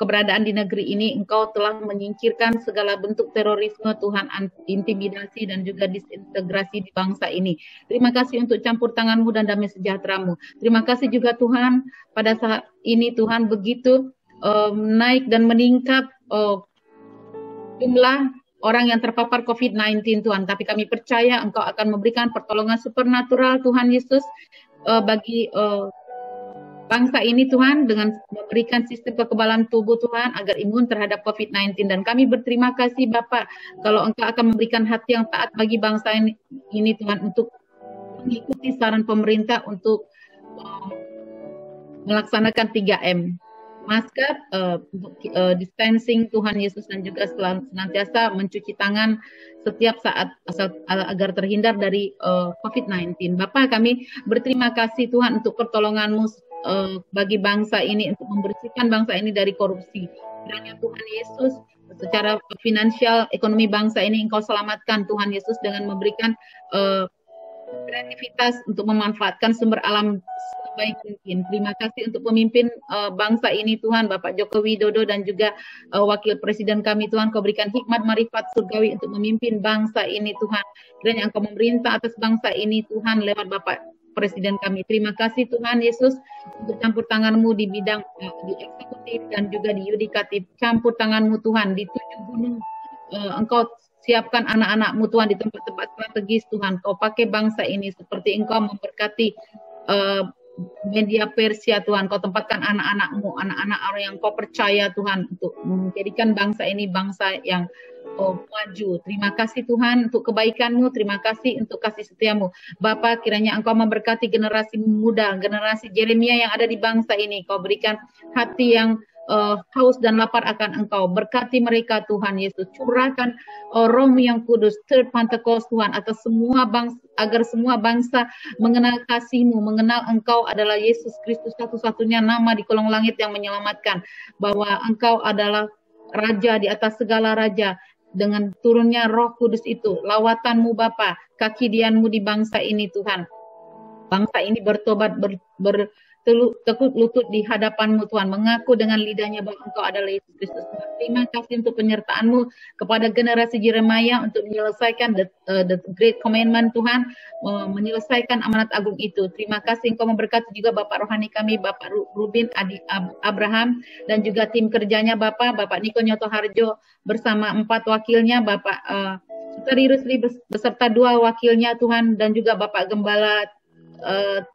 keberadaan di negeri ini. Engkau telah menyingkirkan segala bentuk terorisme Tuhan, intimidasi dan juga disintegrasi di bangsa ini. Terima kasih untuk campur tangan-Mu dan damai sejahtera-Mu. Terima kasih juga Tuhan pada saat ini Tuhan begitu naik dan meningkat jumlah orang yang terpapar COVID-19 Tuhan, tapi kami percaya Engkau akan memberikan pertolongan supernatural Tuhan Yesus bagi bangsa ini Tuhan dengan memberikan sistem kekebalan tubuh Tuhan agar imun terhadap COVID-19. Dan kami berterima kasih Bapak kalau Engkau akan memberikan hati yang taat bagi bangsa ini Tuhan untuk mengikuti saran pemerintah untuk melaksanakan 3M. Masker, distancing Tuhan Yesus, dan juga senantiasa mencuci tangan setiap saat agar terhindar dari COVID-19. Bapak, kami berterima kasih Tuhan untuk pertolongan-Mu bagi bangsa ini, untuk membersihkan bangsa ini dari korupsi. Kiranya Tuhan Yesus secara finansial ekonomi bangsa ini Engkau selamatkan Tuhan Yesus dengan memberikan kreativitas untuk memanfaatkan sumber alam sebaik mungkin. Terima kasih untuk pemimpin bangsa ini Tuhan, Bapak Joko Widodo dan juga Wakil Presiden kami Tuhan, Kau berikan hikmat marifat surgawi untuk memimpin bangsa ini Tuhan. Kiranya Engkau memerintah atas bangsa ini Tuhan lewat Bapak Presiden kami. Terima kasih Tuhan Yesus untuk campur tangan-Mu di bidang di eksekutif dan juga di yudikatif. Campur tangan-Mu Tuhan di 7 gunung. Engkau siapkan anak-anak-Mu Tuhan di tempat-tempat strategis Tuhan. Kau pakai bangsa ini seperti Engkau memberkati media Persia Tuhan. Kau tempatkan anak-anak-Mu, anak-anak orang yang Kau percaya Tuhan untuk menjadikan bangsa ini bangsa yang maju. Terima kasih Tuhan untuk kebaikan-Mu, terima kasih untuk kasih setia-Mu. Bapa, kiranya Engkau memberkati generasi muda, generasi Yeremia yang ada di bangsa ini. Kau berikan hati yang haus dan lapar akan Engkau. Berkati mereka Tuhan Yesus. Curahkan Roh-Mu yang kudus, third Pentecost Tuhan, atas semua bangsa, agar semua bangsa mengenal kasih-Mu, mengenal Engkau adalah Yesus Kristus, satu-satunya nama di kolong langit yang menyelamatkan. Bahwa Engkau adalah Raja di atas segala raja. Dengan turunnya Roh Kudus itu, lawatan-Mu Bapa, kaki dian-Mu di bangsa ini Tuhan. Bangsa ini bertobat, tekuk lutut di hadapan-Mu Tuhan, mengaku dengan lidahnya bahwa Engkau adalah Yesus Kristus. Terima kasih untuk penyertaan-Mu kepada generasi Yeremia untuk menyelesaikan the Great Commandment Tuhan, menyelesaikan amanat agung itu. Terima kasih Engkau memberkati juga Bapak rohani kami, Bapak Rubin Adi Abraham, dan juga tim kerjanya Bapak Niko Nyoto Harjo bersama 4 wakilnya, Bapak Sutari Rusli beserta 2 wakilnya Tuhan, dan juga Bapak Gembala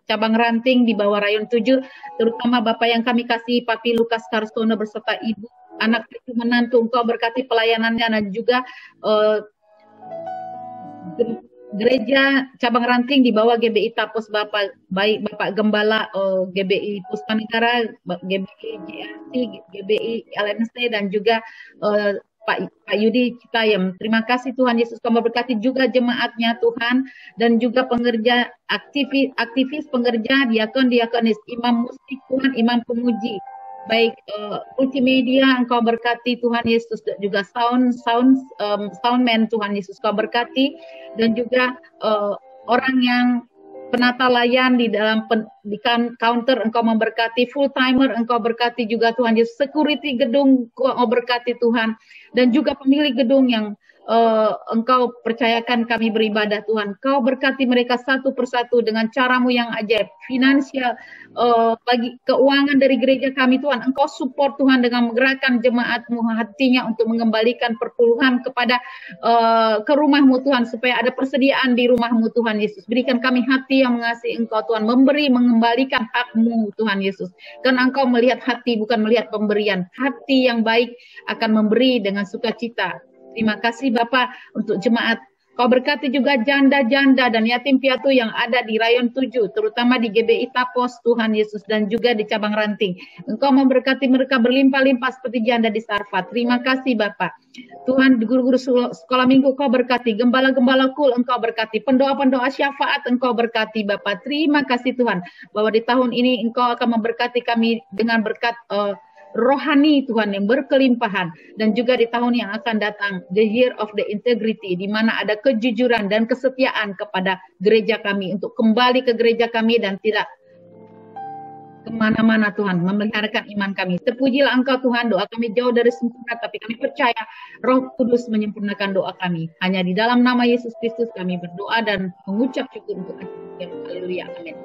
cabang ranting di bawah rayon 7, terutama Bapak yang kami kasih Papi Lukas Karstono beserta Ibu, anak cucu menantu. Engkau berkati pelayanannya, dan juga gereja cabang ranting di bawah GBI Tapos Bapak, baik Bapak Gembala GBI Puspanegara, GBI JRC, GBI LMC, dan juga Pak Yudi Citayam. Terima kasih Tuhan Yesus, Kau memberkati juga jemaatnya Tuhan, dan juga pengerja, aktivis pengerja, diakon-diakonis, imam musik Tuhan, imam pemuji, baik multimedia Engkau berkati Tuhan Yesus, juga soundman Tuhan Yesus Kau berkati, dan juga orang yang penata layan di dalam di counter Engkau memberkati, full timer Engkau berkati juga Tuhan Yesus, security gedung Engkau berkati Tuhan, dan juga pemilik gedung yang Engkau percayakan kami beribadah Tuhan. Kau berkati mereka satu persatu dengan cara-Mu yang ajaib, finansial, bagi keuangan dari gereja kami Tuhan. Engkau support Tuhan dengan menggerakkan jemaat-Mu hatinya untuk mengembalikan perpuluhan kepada ke rumah-Mu Tuhan, supaya ada persediaan di rumah-Mu Tuhan Yesus. Berikan kami hati yang mengasihi Engkau Tuhan, memberi, mengembalikan hak-Mu Tuhan Yesus. Karena Engkau melihat hati, bukan melihat pemberian. Hati yang baik akan memberi dengan sukacita. Terima kasih Bapak untuk jemaat. Kau berkati juga janda-janda dan yatim piatu yang ada di rayon 7, terutama di GBI Tapos Tuhan Yesus, dan juga di cabang ranting. Engkau memberkati mereka berlimpah-limpah seperti janda di Sarfat. Terima kasih Bapak. Tuhan, guru-guru sekolah minggu Kau berkati, gembala-gembala kul Engkau berkati, pendoa-pendoa syafaat Engkau berkati Bapak. Terima kasih Tuhan, bahwa di tahun ini Engkau akan memberkati kami dengan berkat rohani Tuhan yang berkelimpahan, dan juga di tahun yang akan datang, the year of the integrity, di mana ada kejujuran dan kesetiaan kepada gereja kami, untuk kembali ke gereja kami dan tidak kemana-mana Tuhan, memeliharakan iman kami. Terpujilah Engkau Tuhan, doa kami jauh dari sempurna, tapi kami percaya Roh Kudus menyempurnakan doa kami. Hanya di dalam nama Yesus Kristus kami berdoa dan mengucap syukur untuk kasih. Haleluya, amin.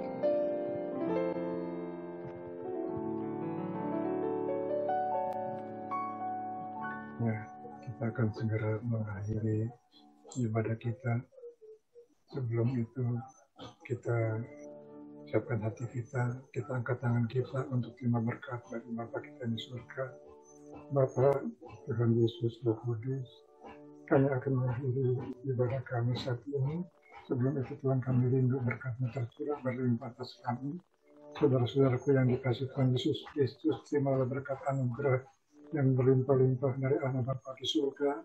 Ya, kita akan segera mengakhiri ibadah kita. Sebelum itu, kita siapkan hati kita, kita angkat tangan kita untuk terima berkat dari Bapa kita di surga. Bapa, Tuhan Yesus, Roh Kudus, kami akan mengakhiri ibadah kami saat ini. Sebelum itu Tuhan, kami rindu berkat-Mu tercurah berlimpah atas kami. Saudara-saudaraku yang dikasihi Tuhan Yesus Kristus, terimalah berkat anugerah yang berlimpah-limpah dari Allah Bapa di surga,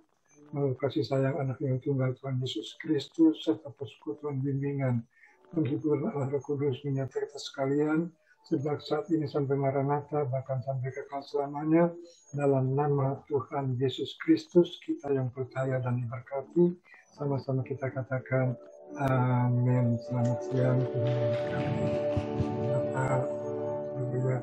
melalui kasih sayang anak yang tunggal Tuhan Yesus Kristus, serta persekutuan bimbingan penghiburan Allah Roh Kudus menyertai kita sekalian, sejak saat ini sampai Maranatha, bahkan sampai kekal selamanya, dalam nama Tuhan Yesus Kristus, kita yang percaya dan diberkati, sama-sama kita katakan, amin. Selamat siang, Tuhan memberkati. Natal, haleluya.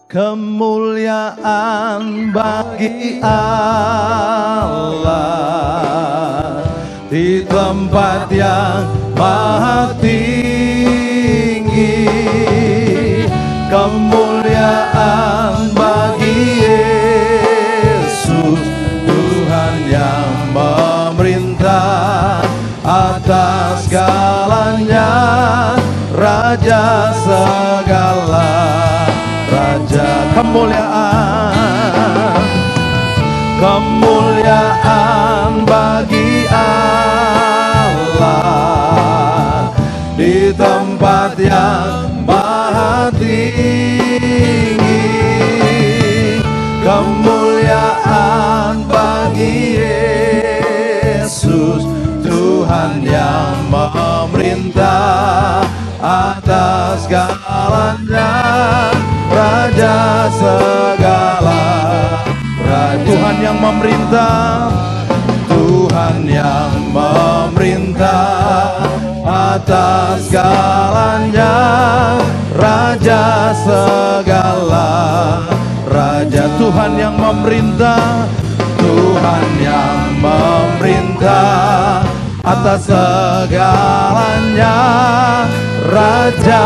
Kemuliaan bagi Allah di tempat yang maha tinggi. Kemuliaan bagi Yesus, Tuhan yang memerintah atas segalanya, Raja segala Raja. Kemuliaan bagi Allah di tempat yang maha tinggi. Kemuliaan bagi Yesus, Tuhan yang memerintah atas segalanya, Raja segala Raja. Tuhan yang memerintah, Tuhan yang memerintah atas segalanya, Raja segala Raja. Tuhan yang memerintah, Tuhan yang memerintah atas segalanya, Raja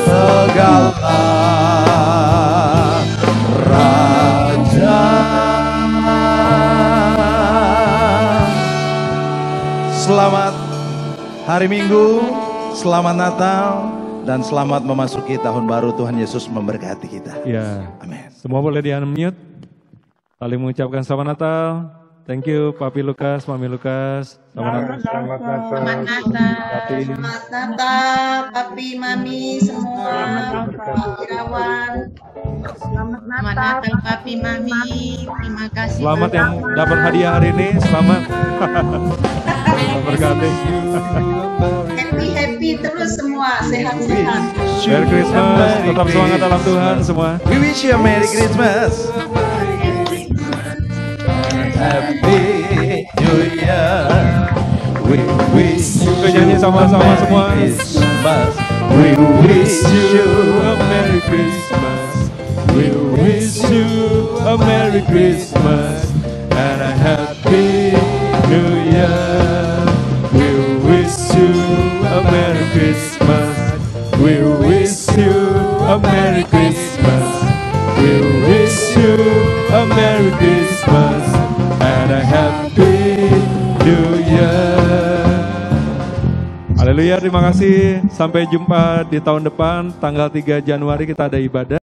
segala Raja. Selamat hari Minggu, selamat Natal, dan selamat memasuki tahun baru. Tuhan Yesus memberkati kita. Ya. Amin. Semua boleh di-unmute. Saling mengucapkan selamat Natal. Thank you, Papi Lukas, Mami Lukas. Selamat Natal. Selamat Natal. Selamat Natal. Selamat Natal, Papi, Mami, semua. Pak Irawan. Selamat Natal, Papi, Mami. Terima kasih. Selamat yang dapat hadiah hari ini. Selamat. Berkati. Happy terus semua, sehat-sehat. Merry Christmas. Tetap semangat dalam Tuhan semua. We wish you a Merry Christmas. Happy New Year. We wish you nyanyi sama-sama semua. Christmas. We wish you a Merry Christmas. We wish you a Merry Christmas and a Happy New Year. We wish you a Merry Christmas. We wish you a Merry Christmas. We wish you a Merry Christmas and a Happy New Year. Haleluya, terima kasih. Sampai jumpa di tahun depan, tanggal 3 Januari kita ada ibadah.